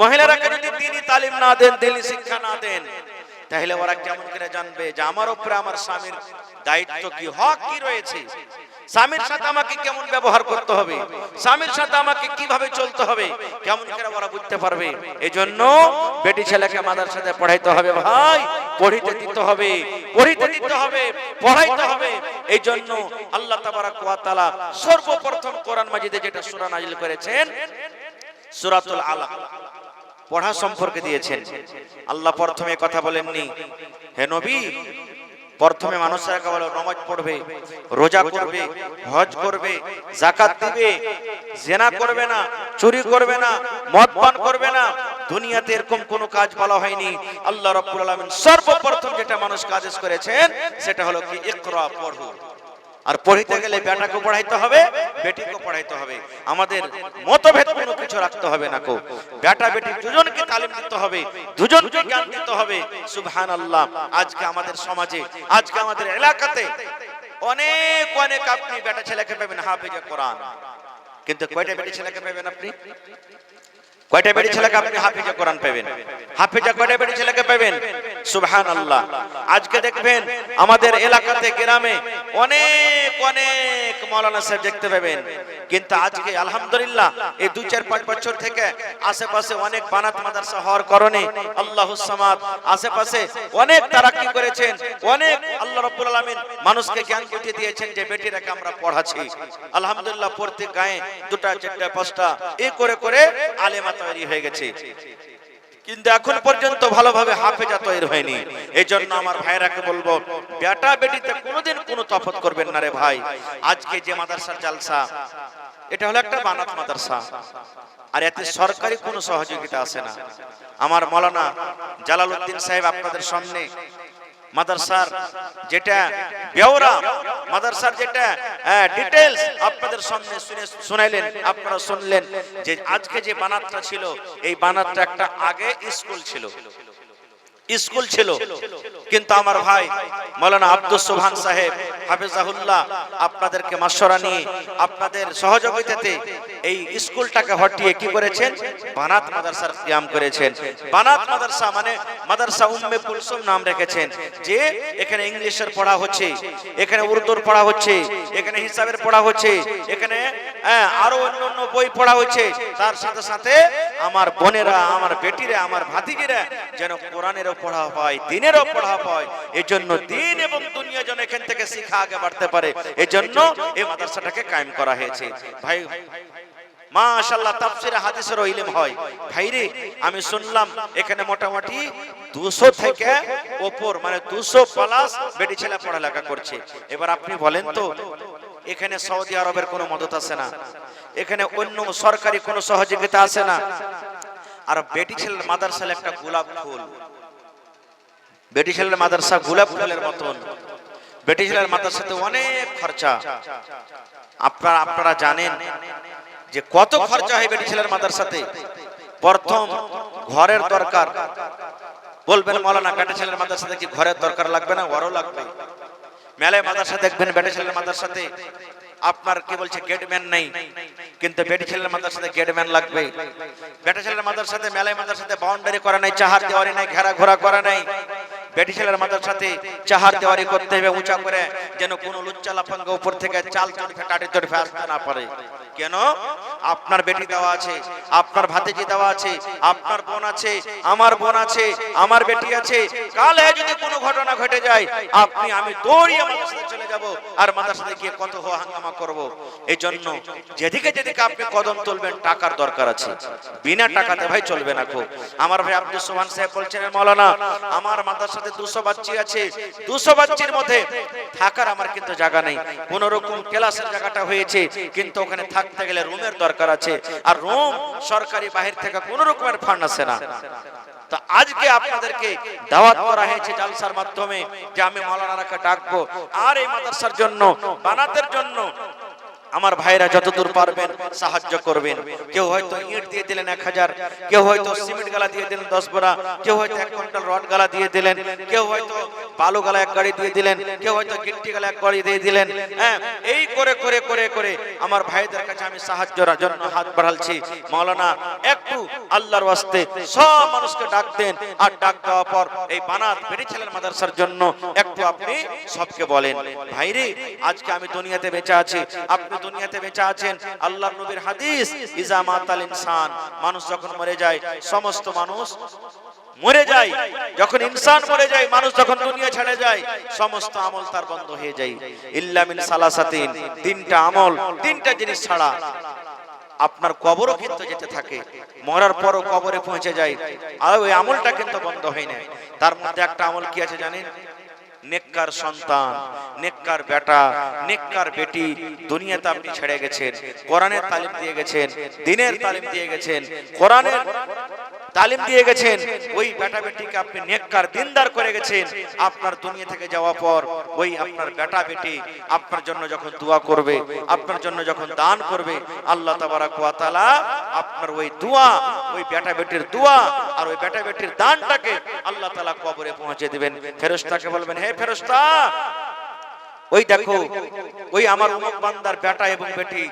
মহিলারা যদি দ্বীনি তালিম না দেন, দ্বীনি শিক্ষা না দেন, তাহলে ওরা কেমন করে জানবে যে আমার উপরে আমার স্বামীর দায়িত্ব কি, হক কি রয়েছে, স্বামীর সাথে আমাকে কেমন ব্যবহার করতে হবে, স্বামীর সাথে আমাকে কিভাবে চলতে হবে, কেমন করে ওরা বুঝতে পারবে? এজন্য বেটি ছেলেকে মাদ্রাসাতে পড়াইতে হবে ভাই, পড়িতে দিতে হবে, পড়িতে দিতে হবে, পড়াইতে হবে। এইজন্য আল্লাহ তাবারাক ওয়া তাআলা সর্বপ্রথম কোরআন মাজিদে যেটা সূরা নাযিল করেছেন, সূরাতুল আলাক, পড়া সম্পর্কে দিয়েছেন। আল্লাহ প্রথমে কথা বলেননি, হে নবী প্রথমে মানুষেরা কেবল নামাজ পড়বে, রোজা করবে, হজ করবে, যাকাত দিবে, জিনা করবে না, চুরি করবে না, মদ পান করবে না, দুনিয়াতে এরকম কোনো কাজ বলা হয়নি। আল্লাহ রাব্বুল আলামিন সর্বপ্রথম যেটা মানুষকে আদেশ করেছেন সেটা হলো কি, ইকরা, পড়ো। আর পড়িতে গেলে বেটাকে পড়াইতে হবে, বেটিকে পড়াইতে হবে। আমাদের মতভেদ কোনো কিছু রাখতে হবে না কো, বেটা বেটি দুজনকে তালিম দিতে হবে, দুজনকে জ্ঞান দিতে হবে। সুবহানাল্লাহ, আজকে আমাদের সমাজে, আজকে আমাদের এলাকাতে অনেক অনেক আপনি বেটা ছেলেকে পাবেন হাফেজে কোরআন, কিন্তু কয়টা বেটি ছেলেকে পাবেন আপনি? কয়টা বেটি ছেলেকে আপনি হাফেজে কোরআন পাবেন? হাফেজে কয়টা বেটি ছেলেকে পাবেন? সুবহানাল্লাহ। আজকে দেখবেন আমাদের এলাকাতে, গ্রামে অনেক অনেক মাওলানা সাহেব দেখতে পাবেন, কিন্তু আজকে আলহামদুলিল্লাহ এই 2-4-5 বছর থেকে আশেপাশে অনেক বানাত মাদ্রাসা হওয়ার কারণে আল্লাহুস সামাদ আশেপাশে অনেক তারাক্কি করেছেন, অনেক আল্লাহ রাব্বুল আলামিন মানুষকে জ্ঞান বুদ্ধি দিয়েছেন যে বেটিরাকে আমরা পড়াচ্ছি। আলহামদুলিল্লাহ প্রত্যেক গায়ে 2টা 4টা 5টা এই করে করে আলেমা তৈরি হয়ে গেছে, কিন্তু এখন পর্যন্ত ভালোভাবে হাফেজা তৈরি হয়নি। এজন্য আমার ভাইরাকে বলবো, বেটা বেটিতে কোনোদিন কোনো তফাৎ করবেন না রে ভাই। আজকে যে মাদ্রাসার জালসা, এটা হলো একটা বানাত মাদ্রাসা, আর এতে সরকারি কোনো সহযোগিতা আসে না। আমার মাওলানা জালালউদ্দিন সাহেব আপনাদের সামনে মাদ্রাসার যেটা বেওরা, মাদ্রাসার যেটা ডিটেইলস আপনাদের সামনে শুনাইলেন, আপনারা শুনলেন যে আজকে যে বানাতটা ছিল, এই বানাতটা একটা আগে স্কুল ছিল, স্কুল ছিল। কিন্তু আমার ভাই মাওলানা আব্দুস সুবহান সাহেব হাফেজাহুল্লাহ আপনাদেরকে মাশওয়ারা নিয়ে, আপনাদের সহযোগিতাতে এই স্কুলটাকে হটিয়ে কি করেছেন, বানাত মাদ্রাসার কিয়াম করেছেন। বানাত মাদ্রাসা মানে মাদ্রাসা উম্মে কুলসুম নাম রেখেছেন, যে এখানে ইংলিশের পড়া হচ্ছে, এখানে উর্দুর পড়া হচ্ছে, এখানে হিসাবের পড়া হচ্ছে, এখানে আরো অন্যান্য বই পড়া হচ্ছে। তার সাথে সাথে আমার বোনেরা, আমার বেটিরা, আমার ভাতিজিরা যেন কোরআনেরও পড়া পায়, দ্বীনেরও পড়া পায়। এজন্য দ্বীন এবং দুনিয়া যেন এখান থেকে শিক্ষা আগে বাড়তে পারে, এজন্য এই মাদ্রাসাটাকে কায়েম করা হয়েছে। ভাই মাশাআল্লাহ, তাফসীর হাদিসেরও ইলম হয়। ভাইরে আমি শুনলাম এখানে মোটামুটি 200 থেকে উপর, মানে 200 প্লাস বেটি ছেলে পড়ালেখা করছে। এবার আপনি বলেন তো, এখানে সৌদি আরবের কোনো মদত আছে না, এখানে অন্য সরকারি কোনো সহযোগিতা আছে না। আর বেটি ছেলের মাদ্রাসা একটা গোলাপ ফুল, বেটি ছেলের মাদ্রাসা গোলাপ ফুলের মতন। বেটি ছেলের মাদ্রাসাতে অনেক খরচা, আপনারা জানেন যে কত খরচা হয় বেটি ছেলের মাদ্রাসাতে। প্রথম ঘরের দরকার। বলবেন মাওলানা বেটি ছেলের মাদ্রাসাতে কি ঘরের দরকার লাগবে না? ওরও লাগবে। মেলায় মাদ্রাসা দেখবেন বেটি ছেলের মাদ্রাসাতে আপনার কি বলছে গেটম্যান নাই, কিন্তু বেটি ছেলের মাদ্রাসাতে গেটম্যান লাগবে। বেটি ছেলের মাদ্রাসাতে, মেলায় মাদ্রাসাতে বাউন্ডারি করা নাই, চাহার দেওয়ারি নাই, ঘেরা ঘোরা করা নাই। বেটি ছেলের মাদ্রাসাতে চাহার দেওয়ারি করতে হবে উঁচা করে, যেন কোনো লুচ্চা লাফাঙ্গা উপর থেকে চাল চড়ে টাটি চড়ে আসতে না পারে। কেন? আপনার বেটি দেওয়া আছে, আপনার ভাতিজি দেওয়া আছে, আপনার বোন আছে, আমার বোন আছে, আমার বেটি আছে। কালে যদি কোনো ঘটনা ঘটে যায়, আপনি আমি দৌড়িয়ে মাদ্রাসায় চলে যাব, আর মাদ্রাসায় গিয়ে কত হাঙ্গামা করব। এই জন্য যেদিকে যেদিকে আপনি কদম তুলবেন টাকার দরকার আছে, বিনা টাকাতে ভাই চলবে না। খুব আমার ভাই আব্দুল সোহান সাহেব বলছেন, মাওলানা আমার মাদ্রাসাতে 200 বাচ্চা আছে, 200 বাচ্চার মধ্যে থাকার আমার কিন্তু জায়গা নেই। কোন রকম ক্লাসের জায়গাটা হয়েছে, কিন্তু ওখানে থাকতে গেলে রুমের দরকার আছে, আর রুম সরকারি বাহির থেকে কোন রকমের ফান্ড আসে না। তো আজকে আপনাদেরকে দাওয়াত করা হয়েছে জালসার মাধ্যমে যে আমি মাওলানাকে ডাকবো, আর এই মাদ্রাসার জন্য বানাতের জন্য আমার ভাইরা যতদূর পারবেন সাহায্য করবেন। কেউ হয়তো ইট দিয়ে দিলেন 1000, কেউ হয়তো সিমেন্ট গালা দিয়ে দিলেন 10 বোরা, কেউ হয়তো 1 কুইন্টাল রড গালা দিয়ে দিলেন, কেউ হয়তো বালু গালা 1 গাড়ি দিয়ে দিলেন, কেউ হয়তো গিট্টি গালা 1 গাড়ি দিয়ে দিলেন। হ্যাঁ, এই করে করে করে করে আমার ভাইদের কাছে আমি সাহায্যের জন্য হাত বাড়াচ্ছি। মাওলানা একটু আল্লাহর ওয়াস্তে সব মানুষকে ডাক দেন, আর ডাক দেওয়ার পর এই বানাত বেটি ছেলের মাদ্রাসার জন্য একটু আপনি সবকে বলেন, ভাইরে আজকে আমি দুনিয়াতে বেঁচে আছি, আপনি দুনিয়াতে বেঁচে আছেন। আল্লাহর নবীর হাদিস, ইজা মাতাল ইনসান, মানুষ যখন মরে যায়, সমস্ত মানুষ মরে যায়, যখন ইনসান মরে যায়, মানুষ যখন দুনিয়া ছেড়ে যায়, সমস্ত আমল তার বন্ধ হয়ে যায়, ইল্লা মিন সালাসাতিন, তিনটা আমল, তিনটা জিনিস ছাড়া। আপনার কবরও কিন্তু যেতে থাকে, মরার পরও কবরে পৌঁছে যায়, আর ওই আমলটা কিন্তু বন্ধ হয় না। তার মধ্যে একটা আমল কি আছে জানেন? নেককার সন্তান, নেককার বেটা, নেককার বেটি দুনিয়াতে আপনি ছেড়ে গেছেন, কোরআনের তালিম দিয়ে গেছেন, দ্বীনের তালিম দিয়ে গেছেন, কোরআনের তালিম দিয়ে গেছেন, ওই বেটা বেটিকে আপনি নেককার দিনদার করে গেছেন। আপনার দুনিয়া থেকে যাওয়ার পর ওই আপনার বেটা বেটি আপনার জন্য যখন দোয়া করবে, আপনার জন্য যখন দান করবে, আল্লাহ তাবারাক ওয়া তাআলা আপনার ওই দোয়া, ওই বেটা বেটির দোয়া আর ওই বেটা বেটির দানটাকে আল্লাহ তাআলা কবরে পৌঁছে দিবেন। ফেরেশতাকে বলবেন, হে ফেরেশতা, ওই দেখো ওই আমার অমুক বান্দার বেটা এবং বেটি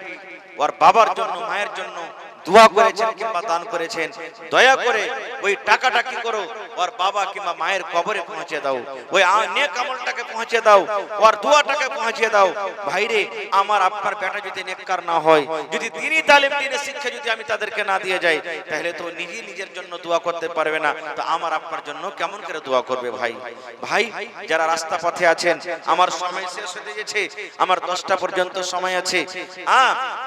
ওর বাবার জন্য, মায়ের জন্য দোয়া করেছেন কিংবা দান করেছেন, দয়া করে ওই টাকাটা কি করো, ওর বাবা কিংবা মায়ের কবরে পৌঁছে দাও, ওই নেক আমলটাকে পৌঁছে দাও, ওর দোয়াটাকে পৌঁছে দাও। ভাইরে আমার আপনার বেটা যদি নেককার না হয়, যদি দ্বীনি তালিম দ্বীনের শিক্ষা যদি আমি তাদেরকে না দিয়ে যাই, তাহলে তো নিজের জন্য দোয়া করতে পারবে না, তো আমার আপনার জন্য কেমন করে দোয়া করবে? ভাই ভাই যারা রাস্তা পথে আছেন, আমার সময় শেষ হয়ে গেছে, আমার 10টা পর্যন্ত সময় আছে।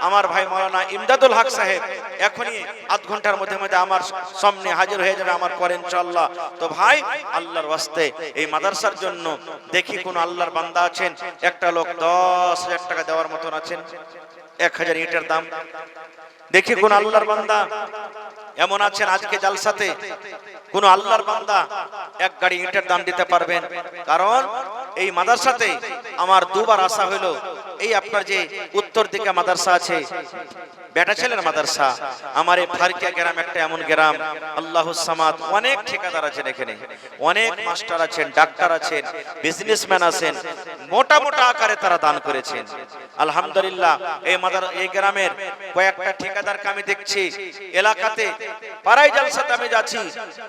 আমার ভাই মাওলানা ইমদাদুল হক সাহেব এখনই আধ ঘন্টার মধ্যে মধ্যে আমার সামনে হাজির হয়ে যাবে আমার পরে ইনশাআল্লাহ। তো ভাই আল্লাহর ওয়াস্তে এই মাদ্রাসার জন্য দেখি কোন আল্লাহর বান্দা আছেন, একটা লোক 10,000 টাকা দেওয়ার মতন আছেন, 1000 ইটের দাম। দেখি কোন আল্লাহর বান্দা এমন আছেন আজকে জালসাতে, কোন আল্লাহর বান্দা 1 গাড়ি ইটের দাম দিতে পারবেন। কারণ এই মাদ্রাসাতে আমার দুবার আসা হলো, এই আপনার যে উত্তর দিকে মাদ্রাসা আছে বেটা ছেলের মাদ্রাসা, আমার এই ফারকিয়া গ্রাম একটা এমন গ্রাম, আল্লাহুস সামাদ, অনেক ঠিকাদার আছেন এখানে, অনেক মাস্টার আছেন, ডাক্তার আছেন, বিজনেসম্যান আছেন, মোটা মোটা আকারে তারা দান করেছেন। আলহামদুলিল্লাহ এই গ্রামের কয়েকটা ঠিকাদারকে আমি দেখছি, এলাকাতে পাড়ায় জালসাতে আমি যাচ্ছি,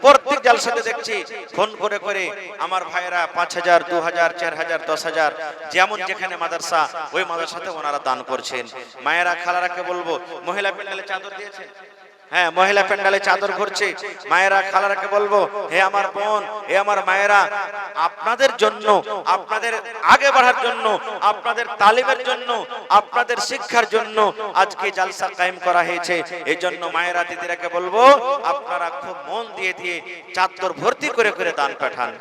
প্রত্যেক জালসাতে দেখছি ফোন করে করে আমার ভাইয়েরা 5,000, 2,000, 4,000, 10,000 যেমন যেখানে মাদ্রাসা ওই মাদ্রাসাতে ওনারা দান করছেন। মায়েরা খালারাকে বলবো, মহিলা প্যান্ডেলে চাদর দিয়েছে, হ্যাঁ মহিলা প্যান্ডেলে চাদর ঘুরছে, মায়েরা খালারাকে বলবো, হে আমার বোন, হে আমার মায়েরা, আপনাদের জন্য, আপনাদের আগে বাড়ার জন্য, আপনাদের তালিমের জন্য, আপনাদের শিক্ষার জন্য আজকে জালসা কায়েম করা হয়েছে। এই জন্য মায়েরা দিদিরাকে বলবো, আপনারা খুব মন দিয়ে দিয়ে চাদর ভর্তি করে করে দান পাঠান,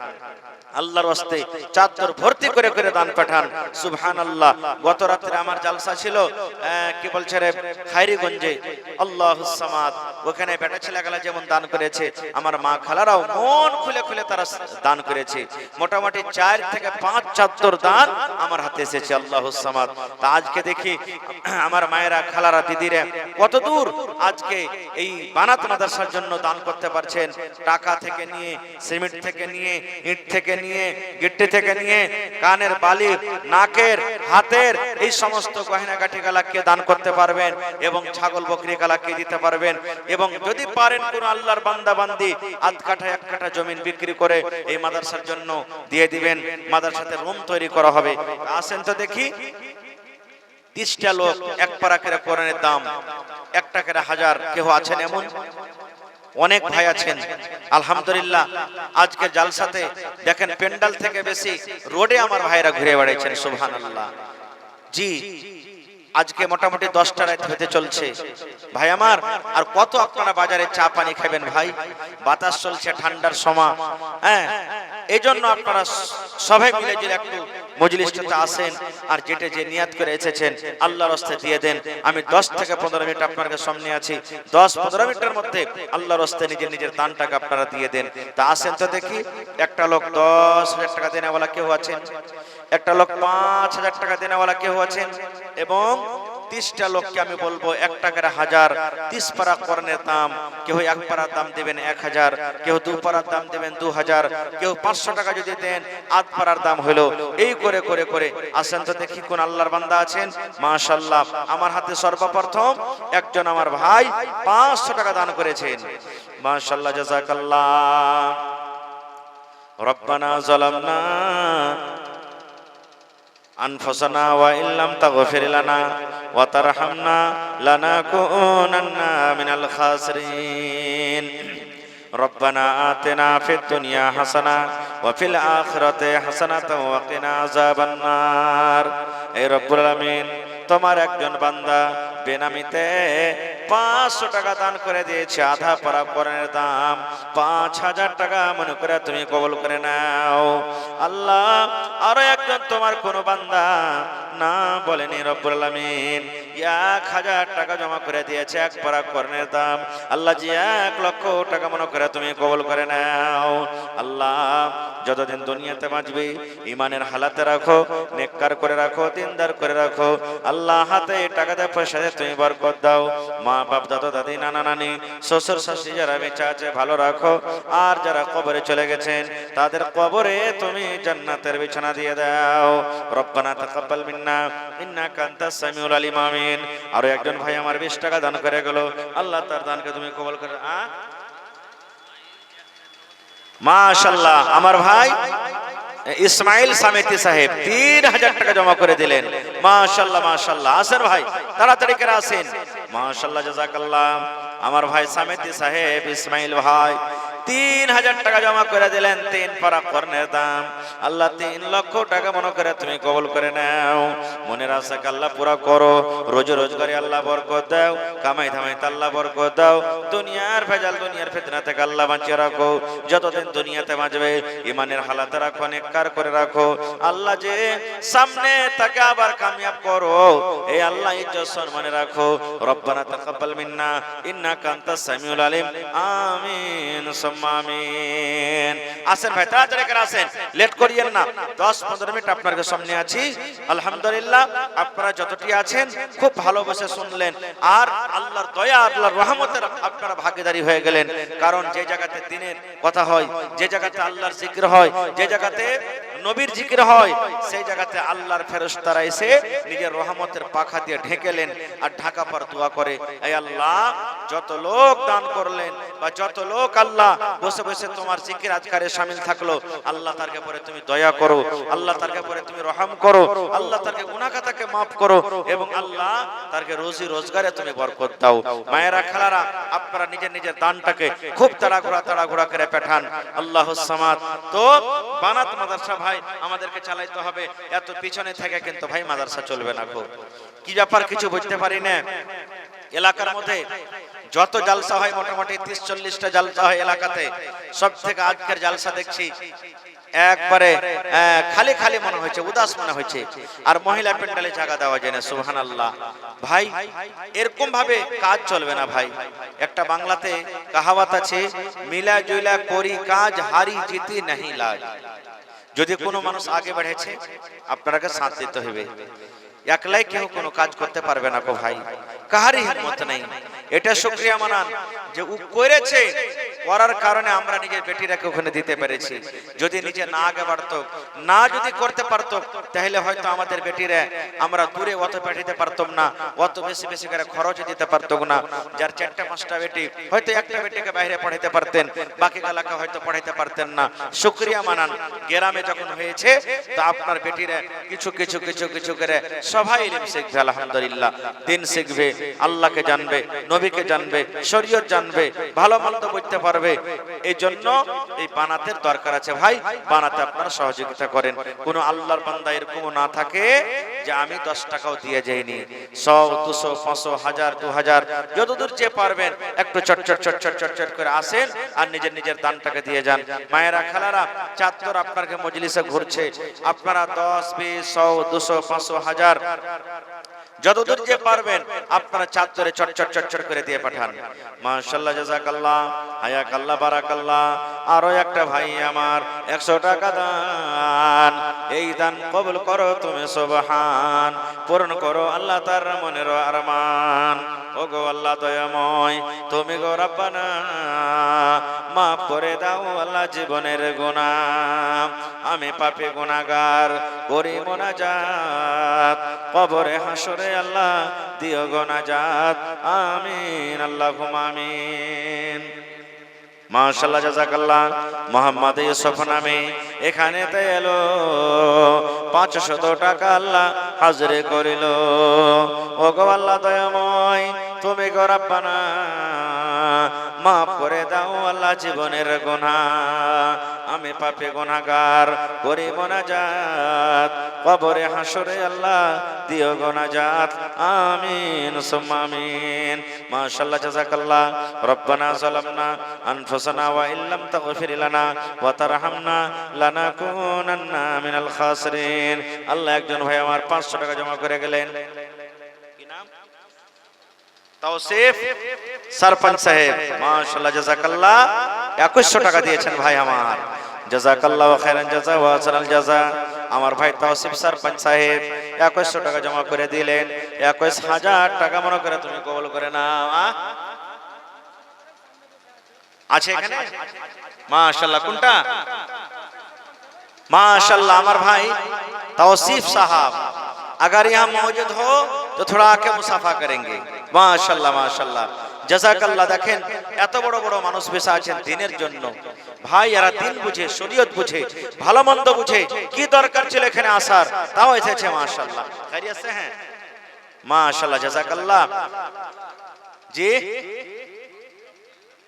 আল্লাহর ওয়াস্তে চাদর ভর্তি করে করে দান পাঠান। সুবহানাল্লাহ। গত রাতে আমার জালসা ছিল কি বলছে রে খায়রিগঞ্জে, আল্লাহুস সামাদ, ওখানে বেটা ছেলেগুলা যেমন দান করেছে, আমার মা খালারাও মন খুলে খুলে তারা দান করেছে। মোটামুটি 4 থেকে 5 চাদর দান আমার হাতে এসেছে, আল্লাহুস সামাদ। তা আজকে দেখি আমার মায়েরা খালারা দিদিরা কত দূর আজকে এই বানাত মাদ্রাসার জন্য দান করতে পারছেন, টাকা থেকে নিয়ে, সিমেন্ট থেকে নিয়ে, ইট থেকে নিয়ে, গিট্টি থেকে নিয়ে, কানের বালি, নাকের, হাতের এই সমস্ত গয়না গাটি গালাকে দান করতে পারবেন, এবং ছাগল বকরি গালাকে দিতে পারবেন, এবং যদি পারেন কোন আল্লাহর বান্দা বান্দি আধ কাঠা 1 কাঠা জমিন বিক্রি করে এই মাদ্রাসার জন্য দিয়ে দিবেন, মাদ্রাসাতে রুম তৈরি করা হবে। আসেন তো দেখি, 30টা লোক এক পারা করে কোরআনের দাম 1 টাকা করে 1000 কেউ আছেন এমন অনেক ভাই আছেন আলহামদুলিল্লাহ। আজকে জালসাতে দেখেন প্যান্ডেল থেকে বেশি রোডে আমার ভাইরা ঘুরে বেড়াচ্ছেন সুবহানাল্লাহ। জি আজকে মোটামুটি 10টা রাত হতে চলছে ভাই আমার। আর কত আপনারা বাজারে চা পানি খাবেন ভাই, বাতাস চলছে ঠান্ডার সময়। হ্যাঁ এই জন্য আপনারা সবাই মিলে যদি একটু মজলিসটাতে আসেন আর যেটা যে নিয়াত করে এসেছেন আল্লাহর রাস্তায় দিয়ে দেন। আমি 10 থেকে 15 মিনিট আপনাদের সামনে আছি, 10-15 মিনিটের মধ্যে আল্লাহর রাস্তায় নিজের নিজের দানটাকে আপনারা দিয়ে দেন। তা আসেন তো দেখি, একটা লোক 10,000 টাকা দেনেওয়ালা কেউ আছেন, একটা লোক 5,000 টাকা দেনেওয়ালা কেউ আছেন, এবং 30টা লোককে আমি বলবো 1 টাকার 1000, 30 পারা কোরআনের দাম। কেউ 1 পারার দাম দিবেন 1000, কেউ 2 পারার দাম দিবেন 2000, কেউ 500 টাকা যদি দেন 8 পারার দাম হলো। এই করে করে করে আসেন তো দেখি কোন আল্লাহর বান্দা আছেন। মাশাআল্লাহ আমার হাতে সর্বপ্রথম একজন আমার ভাই 500 টাকা দান করেছেন। মাশাআল্লাহ জাযাকাল্লাহ। রব্বানা যালামনা আনফুসানা ওয়া ইল্লাম তাগফির লানা ওয়া তারহামনা লানাকুনান্না মিনাল খাসিরিন। রব্বানা আতিনা ফিদ দুনিয়া হাসানা ওয়া ফিল আখিরাতি হাসানাতাও ওয়া কিনা আযাবান নার। হে রব্বুল আলামিন তোমার একজন বান্দা বেনামিতে 500 টাকা দান করে দিয়েছে, আধা পারা কোরআনের দাম 5000 টাকা মনে করে তুমি কবুল করে নাও আল্লাহ। আরো একজন তোমার কোন বান্দা না বলেনি রব্বুল আলামিন 1000 টাকা জমা করে দিয়েছে, 1 পারা কোরআনের দাম। আল্লাহ জি 1 লক্ষ টাকা মনে করে তুমি কবুল করে নাও আল্লাহ। যতদিন দুনিয়াতে বাঁচবে ইমানের হালাতে রাখো, নেককার করে রাখো, দিনদার করে রাখো আল্লাহ। হাতে টাকাতে পয়সাতে তুমি বরকত দাও। মা বাপ দাদা দাদি নানা নানি শ্বশুর শাশুড়ি যারা বেঁচে আছে ভালো রাখো, আর যারা কবরে চলে গেছেন তাদের কবরে তুমি জান্নাতের বিছানা দিয়ে দাও। রব্বানা তাকাব্বাল মিন্না ইন্নাকা আনতাস সামিউল আলিম। আমিন। আর একজন ভাই আমার 20 টাকা দান করে গেল, আল্লাহ তার দানকে তুমি কবুল করে। মাশাআল্লাহ আমার ভাই ইসমাইল সামেতি সাহেব 3000 টাকা জমা করে দিলেন। মাশাআল্লাহ মাশাআল্লাহ। আসেন ভাই তাড়াতাড়ি করে আসেন। মাশাআল্লাহ জাযাকাল্লাহ। আমার ভাই সামেতি সাহেব ইসমাইল ভাই 3000 টাকা জমা করে দিলেন, 3 পারা কোরআনের দাম। আল্লাহ 3 লক্ষ টাকা মনে করে তুমি কবুল করে নাও। মনের আশাকে আল্লাহ পুরা করো, রোজি রোজগারে আল্লাহ বরকত দাও, কামাই ধামাইতে আল্লাহ বরকত দাও। দুনিয়ার ভেজাল দুনিয়ার ফিতনা থেকে আল্লাহ বাঁচিয়ে রাখো। যতদিন দুনিয়াতে বাঁচবে ইমানের হালাতে রাখো, নেককার করে রাখো আল্লাহ। যে সামনে তাকে আবার কামিয়াব করো এই আল্লাহ, ইজ্জত সম্মানে রাখো। রব্বানা তাকাব্বাল মিন্না ইন্নাকা আনতাস সামিউল আলিম। আমিন সুম্মা আমিন। আসেন ভাই তাড়াতাড়ি করে আসেন, লেট করিয়েন না। 10-15 মিনিট আপনাদের সামনে আছি আলহামদুলিল্লাহ। আপনারা যতটি আছেন খুব ভালোবেসে শুনলেন, আর আল্লাহর দয়া আল্লাহর রহমতের আপনারা ভাগীদারি হয়ে গেলেন। কারণ যে জায়গাতে দিনের কথা হয়, যে জায়গাতে আল্লাহর জিকির হয়, যে জায়গাতে নবীর জিকির হয়, সেই জায়গাতে আল্লাহর ফেরেশতারা এসে নিজের রহমতের পাখা দিয়ে ঢেকেলেন আর ঢাকা পর দোয়া করে, এই আল্লাহ যত লোক দান করলেন বা যত লোক আল্লাহ বসে বসে তোমার জিকির আজকারে শামিল থাকলো, আল্লাহ তারকে পরে তুমি দয়া করো, আল্লাহ তারকে পরে তুমি রহম করো, আল্লাহ তারকে গুনাহ খাতাকে মাফ করো, এবং আল্লাহ তারকে রোজি রোজগারে তুমি বরকত দাও। মায়েরা খালারা আপনারা নিজের নিজের দানটাকে খুব তাড়াহুড়া করে পাঠান। আল্লাহুস সামাদ। তো বানাত মাদ্রাসা ভাই আমাদেরকে চালাইতে হবে, এত পিছনে থেকে কিন্তু ভাই মাদ্রাসা চলবে না। কি ব্যাপার কিছু বুঝতে পারি না। এলাকার মধ্যে যত জালসা হয় মোটামুটি 30-40টা জালসা হয় এলাকাতে, সব থেকে আজকের জালসা দেখছি একবারে খালি খালি মনে হয়েছে, উদাস মনে হয়েছে, আর মহিলা প্যান্ডেলে জায়গা দেওয়া যায় না। সুবহানাল্লাহ। ভাই এরকম ভাবে কাজ চলবে না ভাই। একটা বাংলাতে কাহাওয়াত আছে, মিলা জুইলা করি কাজ, হারি জিতি নাহি লাজ। যদি কোনো মানুষ আগে বেড়েছে আপনাকে সাথ দিতে হবে, একলাই কেউ কোনো কাজ করতে পারবে না। কো ভাই কাহারই হিম্মত নেই। এটা শুকরিয়া মানান যে ও করেছে, করার কারণে আমরা নিজের বেটিটাকে ওখানে দিতে পেরেছি। যদি নিজে না আগে বাড়তো, না যদি করতে পারতো, তাহলে হয়তো আমাদের বেটিরা আমরা দূরে অত পাঠাতে পারতাম না, অত বেশি বেশি করে খরচ দিতে পারতো না। যার 4টা-5টা বেটি, হয়তো একটা বেটিকে বাইরে পড়াইতে পারতেন, বাকি এলাকা হয়তো পড়াইতে পারতেন না। শুকরিয়া মানান, গ্রামে যখন হয়েছে তো আপনার বেটিরা কিছু কিছু কিছু কিছু করে সবাই ইলম শিখবে, আলহামদুলিল্লাহ। দিন শিখবে, আল্লাহকে জানবে, নবীকে জানবে, শরীয়ত জানবে, ভালো মন্দ বুঝতে পারবে। এই জন্য এই বানাতের দরকার আছে ভাই। বানাতে আপনারা সহযোগিতা করেন। কোন আল্লাহর বান্দা এরকম না থাকে যে আমি 10 টাকাও দিয়ে যাইনি। 100, 200, 500, 1000, 2000 যতদূর যে পারবেন একটু চট চট চট চট চট চট করে আসেন আর নিজের নিজের দানটাকে দিয়ে যান। মায়েরা, খালারা, চাদর আপনাকে মজলিসে ঘুরছে, আপনারা 10, 20, 100, 200, 500, 1000 যতদূর যে পারবেন আপনারা চাদরে চট চট চট চট করে দিয়ে পাঠান। মাশাআল্লাহ, জাযাকাল্লাহ, হায়াকাল্লাহ, বারাকাল্লাহ। আরো একটা ভাই আমার 100 টাকা দান, এই দান কবুল করো তুমি সুবহান, পূরণ করো আল্লাহ তার মনের আরমান। ওগো আল্লাহ দয়াময়, তুমি গো রব্বানা মাফ করে দাও আল্লাহ জীবনের গুনাহ। আমি পাপী গুনাহগার করি মুনাজাত, কবরে হাসরে আল্লাহ দিও গো নাজাত। আমিন, আল্লাহুম্মা আমিন। মাশাআল্লাহ, জাযাকাল্লাহ। মোহাম্মদ ইউসুফ নামে এখানেতে এলো 500 টাকা আল্লাহ হাজির করিল। ওগো আল্লাহ দয়াময়, তুমি গো রব্বানা মাফ করে দাও আল্লাহ জীবনের গুনাহ। আমি পাপী গুনাহগার করি মুনাজাত, কবরে হাসরে আল্লাহ দিও গো নাজাত। আমিন সুম্মা আমিন। মাশাআল্লাহ, জাযাকাল্লাহ। রব্বানা যালামনা আনফুসানা ওয়া ইল্লাম তাগফির লানা ওয়া তারহামনা লানাকুনান্না মিনাল খাসিরিন। আল্লাহ, একজন ভাই আমার 500 টাকা জমা করে গেলেন। কি নাম? তাওসিফ সরপঞ্চ সাহেব। মাশাআল্লাহ, জাযাকাল্লাহ। 2100 টাকা দিয়েছেন ভাই আমার। জাযাকাল্লাহু খাইরান জাযা ওয়া আহসানাল জাযা। আমার ভাই তাওসিফ সরপঞ্চ সাহেব 2100 টাকা জমা করে দিলেন। 21000 টাকা মনে করে তুমি কবুল করে নাও। আছে এখানে? মাশাআল্লাহ। কোনটা? माशाल्लाह अमर भाई तौसीफ साहब, अगर यहाँ मौजूद हो तो थोड़ा आके मुसाफा करेंगे। माशाल्लाह माशाल्लाह, জাযাকাল্লাহ। দেখেন এত বড় বড় মানুষ বেঁচে আছেন দিনের জন্য। ভাই এরা দিন বুঝে, শরীয়ত বুঝে, ভালো মন্দ বুঝে, কি দরকার ছিল এখানে আসার, তাও এসেছে। মাশাল্লাহ, खैरियत से हैं? माशाल्लाह, জাযাকাল্লাহ। जी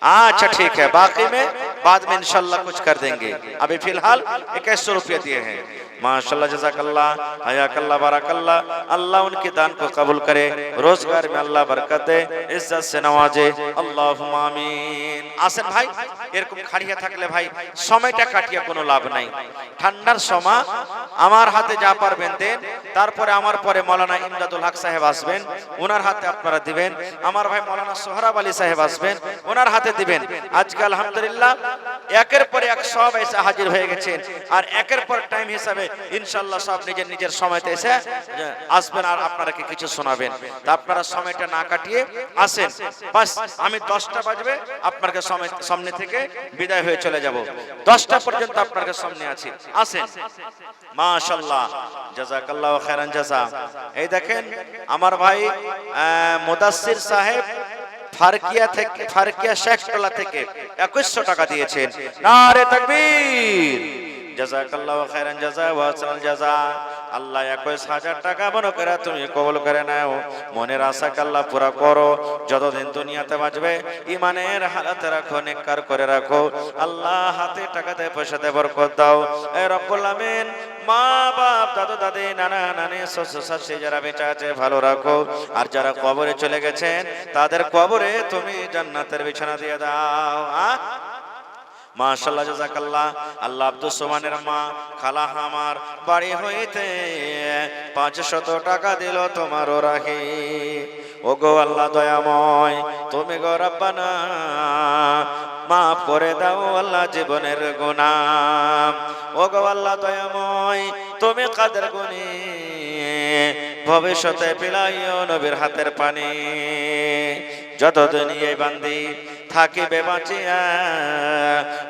अच्छा ठीक है, बाकी में बाद में इंशाल्लाह कुछ कर देंगे। अभी फिलहाल 2100 रुपये दिए हैं। माशाल्लाह, जज़ाकल्लाह, हयाकल्लाह, बारकल्लाह। अल्लाह उनके दान को कबूल करे, रोजगार में अल्लाह बरकत दे, इज्जत से नवाजे। अल्लाहुम्मा आमीन। আসেন ভাই, এরকম খাড়িয়া থাকলে ভাই সময়টা কাটিয়ে কোনো লাভ নাই। ঠান্ডার সময় আমার হাতে যা পারবেন দেন, তারপরে আমার পরে মাওলানা ইমদাদুল হক সাহেব আসবেন, ওনার হাতে আপনারা দিবেন। আমার ভাই মাওলানা সোহরাব আলী সাহেব আসবেন, ওনার হাতে দিবেন। আজকে আলহামদুলিল্লাহ একের পর এক সব এসে হাজির হয়ে গেছেন, আর একের পর টাইম হিসাবে ইনশাআল্লাহ সব নিজের নিজের সময়তে এসে আসবেন আর আপনারা কিছু শোনাবেন। তা আপনারা সময়টা না কাটিয়ে আসেন। বাস আমি 10টা বাজবে আপনাদের সামনে থেকে বিদায় হয়ে চলে যাব। 10টা পর্যন্ত আপনাদের সামনে আছি, আসেন। মাশাআল্লাহ, জাযাকাল্লাহু খাইরান জাযা। এই দেখেন আমার ভাই মুদাসসির সাহেব ফারকিয়া থেকে, ফারকিয়া শেখতলা থেকে 2100 টাকা দিয়েছেন। নারে তাকবীর। জাযাকাল্লাহু খাইরান জাযা ওয়া আহসানাল জাযা। আল্লাহ 21000 টাকা মনে করে তুমি কবুল করে নাও। মনের আশাকে আল্লাহ পুরা করো। যতদিন দুনিয়াতে বাঁচবে ঈমানের হালাতে রাখো, নেককার করে রাখো। আল্লাহ হাতে টাকাতে পয়সাতে বরকত দাও। এ রব্বুল আমিন। মা বাপ, দাদু দাদি, নানা নানি, শ্বশুর শাশুড়ি যারা বেঁচে আছে ভালো রাখো, আর যারা কবরে চলে গেছেন তাদের কবরে তুমি জান্নাতের বিছানা দিয়ে দাও। মাশাআল্লাহ, জাযাকাল্লাহ। আল্লাহ আব্দুস সোমানের মা খালা আমার বাড়ি হইতে 500 টাকা দিল তোমার রাহি। ওগো আল্লাহ দয়াময়, তুমি গো রব্বানা মাফ করে দাও আল্লাহ জীবনের গুনাহ। ওগো আল্লাহ দয়াময়, তুমি কাদের গুনি, ভবিষ্যতে পিলাইও নবীর হাতের পানি। যতদিন এই বান্দি থাকিবে বাঁচিয়া,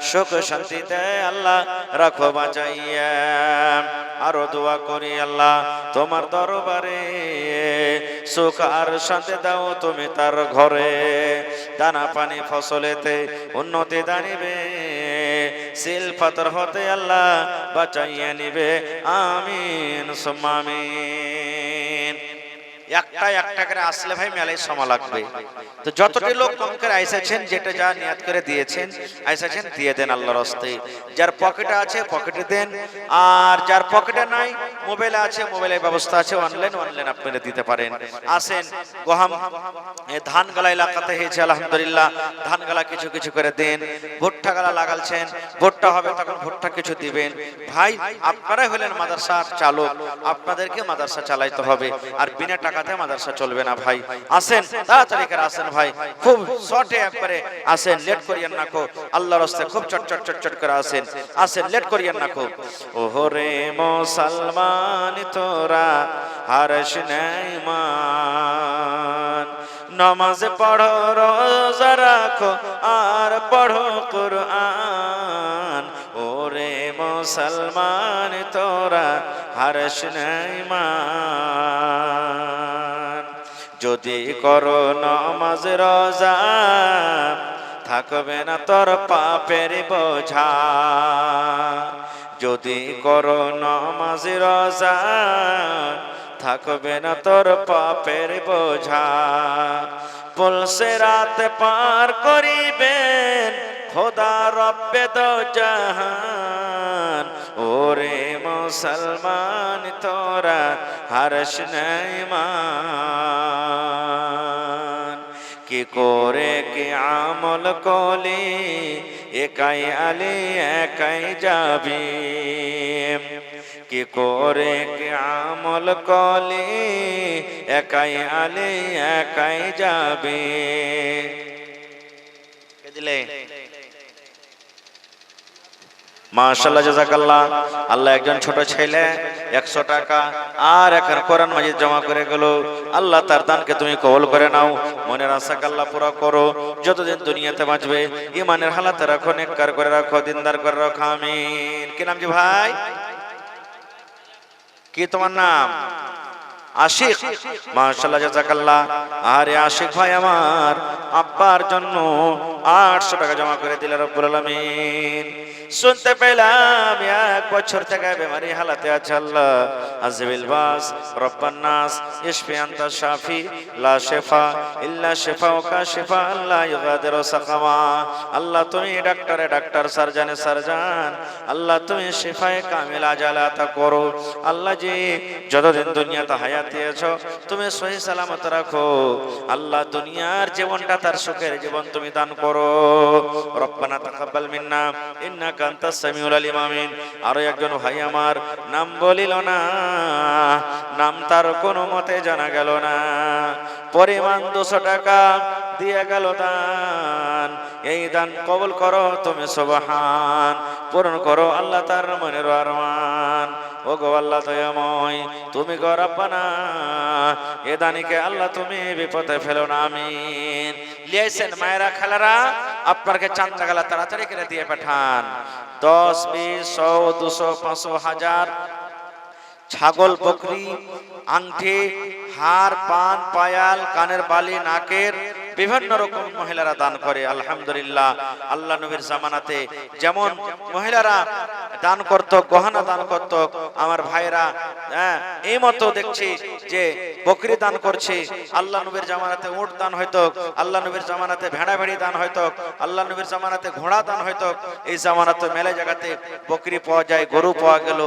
সুখ শান্তিতে আল্লাহ রাখো বাঁচাইয়া। আরো দোয়া করি আল্লাহ তোমার দরবারে, সুখ আর শান্তি দাও তুমি তার ঘরে, দানা পানি ফসলেতে উন্নতি দানিবে, সিল পাথর হতে আল্লাহ বাঁচাইয়া নিবে। আমিন সুম্মা আমিন। একটা করে আসলে ভাই মেলায় সময় লাগবে। তো যতটি লোক কম করে আইসাছেন, যেটা যা নিয়াত করে দিয়েছেন আইসাছেন দিয়ে দেন আল্লাহর রাস্তে। যার পকেটে আছে পকেটে দেন, আর যার পকেটে নাই মোবাইলে আছে, মোবাইলের ব্যবস্থা আছে, অনলাইন আপনারা দিতে পারেন। আসেন গোহাম ধান গালা এলাকাতে হয়েছে আলহামদুলিল্লাহ, ধান গালা কিছু কিছু করে দেন। ভুট্টা গালা লাগালছেন, ভুট্টা হবে তখন ভুট্টা কিছু দিবেন। ভাই আপনারাই হলেন মাদ্রাসার চালক, আপনাদেরকে মাদ্রাসা চালাইতে হবে, আর বিনা টাকাতে মাদ্রাসা চলবে না ভাই। আসেন তাড়াতাড়ি করে আসেন ভাই, খুব শর্টে একবারে আসেন, লেট করিয়েন না কো, আল্লাহর রাস্তে খুব চটচট চটচট করে আসেন, আসেন লেট করিয়েন না কো। ওহরে মুসলমান তোরা হারশ নাই মান, নামাজ পড়ো রোজা রাখো আর পড়ো কুরআন। ওরে মুসলমান তোরা হারশ নাই মান, যদি করো নামাজ রোজা থাকবে না তোর পাপের বোঝা, যদি করো নামাজ রোজা থাকবে না তোর পাপের বোঝা। পুলসে রাত পার করিবেন খোদা রব্বে দো জাহান। ওরে মুসলমান তোরা হারশ নাই মান, কি করে কি আমল কলি একাই আলী একাই যাবি, কি করে কি আমল কলি একাই আলী একাই যাবি। কে দিলে? মাশাআল্লাহ জাযাকাল্লাহ। আল্লাহ একজন ছোট ছেলে 100 টাকা আর এখন কোরআন মাজিদ জমা করে গেল। আল্লাহ তার দানকে তুমি কবুল করে নাও, মনের আশাকে আল্লাহ পুরো করো, যতদিন দুনিয়াতে বাঁচবে ঈমানের হালাতে রাখো, নেককার করে রাখো, দিনদার করে রাখো। আমিন। কি নাম জি ভাই? কি তোমার নাম? আশিক। মাশাআল্লাহ জাযাকাল্লাহ। আরে আশিক ভাই আমার আব্বার জন্য 800 টাকা জমা করে দিলেন রব্বুল আলামিন। শুনতে পেলাম 1 বছর থেকে বেমারি হালাতে আছে। আল্লাহ আযবিল বাস রব্বান নাস ইশফি আনতা শাফি লা শিফা ইল্লা শিফাউকা শিফা লা ইগাদিরু সাকামা। আল্লাহ তুমি ডাক্তারে ডাক্তার, সার্জনে সার্জন, আল্লাহ তুমি শিফায়ে কামিল আজাল আতা করো। আল্লাহ জি যতদিন দুনিয়াতে হায়াতে আছো তুমি সহি সালামত রাখো। আল্লাহ দুনিয়ার জীবনটা তার সুখের জীবন তুমি দান করো। রব্বানা তাকাব্বাল মিন্না ইন্নাকা আনতাস সামিউল আলিম। আমিন। আরো একজন ভাই আমার নাম বলিল না, নাম তার কোনো মতে জানা গেল না, পরিমাণ 200 টাকা দিয়ে গেল দান। এই দান কবুল করো তুমি সুবহান, পূরণ করো আল্লাহ তার মনের আরমান। ও গো আল্লাহ দয়াময়, তুমি গো রব্বানা এ দানিকে আল্লাহ তুমি বিপদে ফেলো না। আমিন। লিয়েছেন মায়েরা খালারা, আপনাকে চান্দা গালা তাড়াতাড়ি করে দিয়ে পাঠান। 10, 20, 100, 200, 500, 1000 ছাগল, বকরি, আংটি, হার, পান, পায়াল, কানের বালি, নাকের বিভিন্ন রকম মহিলারা দান করে। আলহামদুলিল্লাহ। আল্লাহ নবীর জামানাতে যেমন মহিলারা দান করত, গহনা দান করত, আমার ভাইরা এই মতো দেখছি যে বকরি দান করছে। আল্লাহ নবীর জামানাতে উট দান হইতো, আল্লাহ নবীর জামানাতে ভেড়া ভেড়ি দান হইতো, আল্লাহ নবীর জামানাতে ঘোড়া দান হইতো। এই জামানাতে মেলে জায়গাতে বকরি পাওয়া যায়, গরু পাওয়া গেল।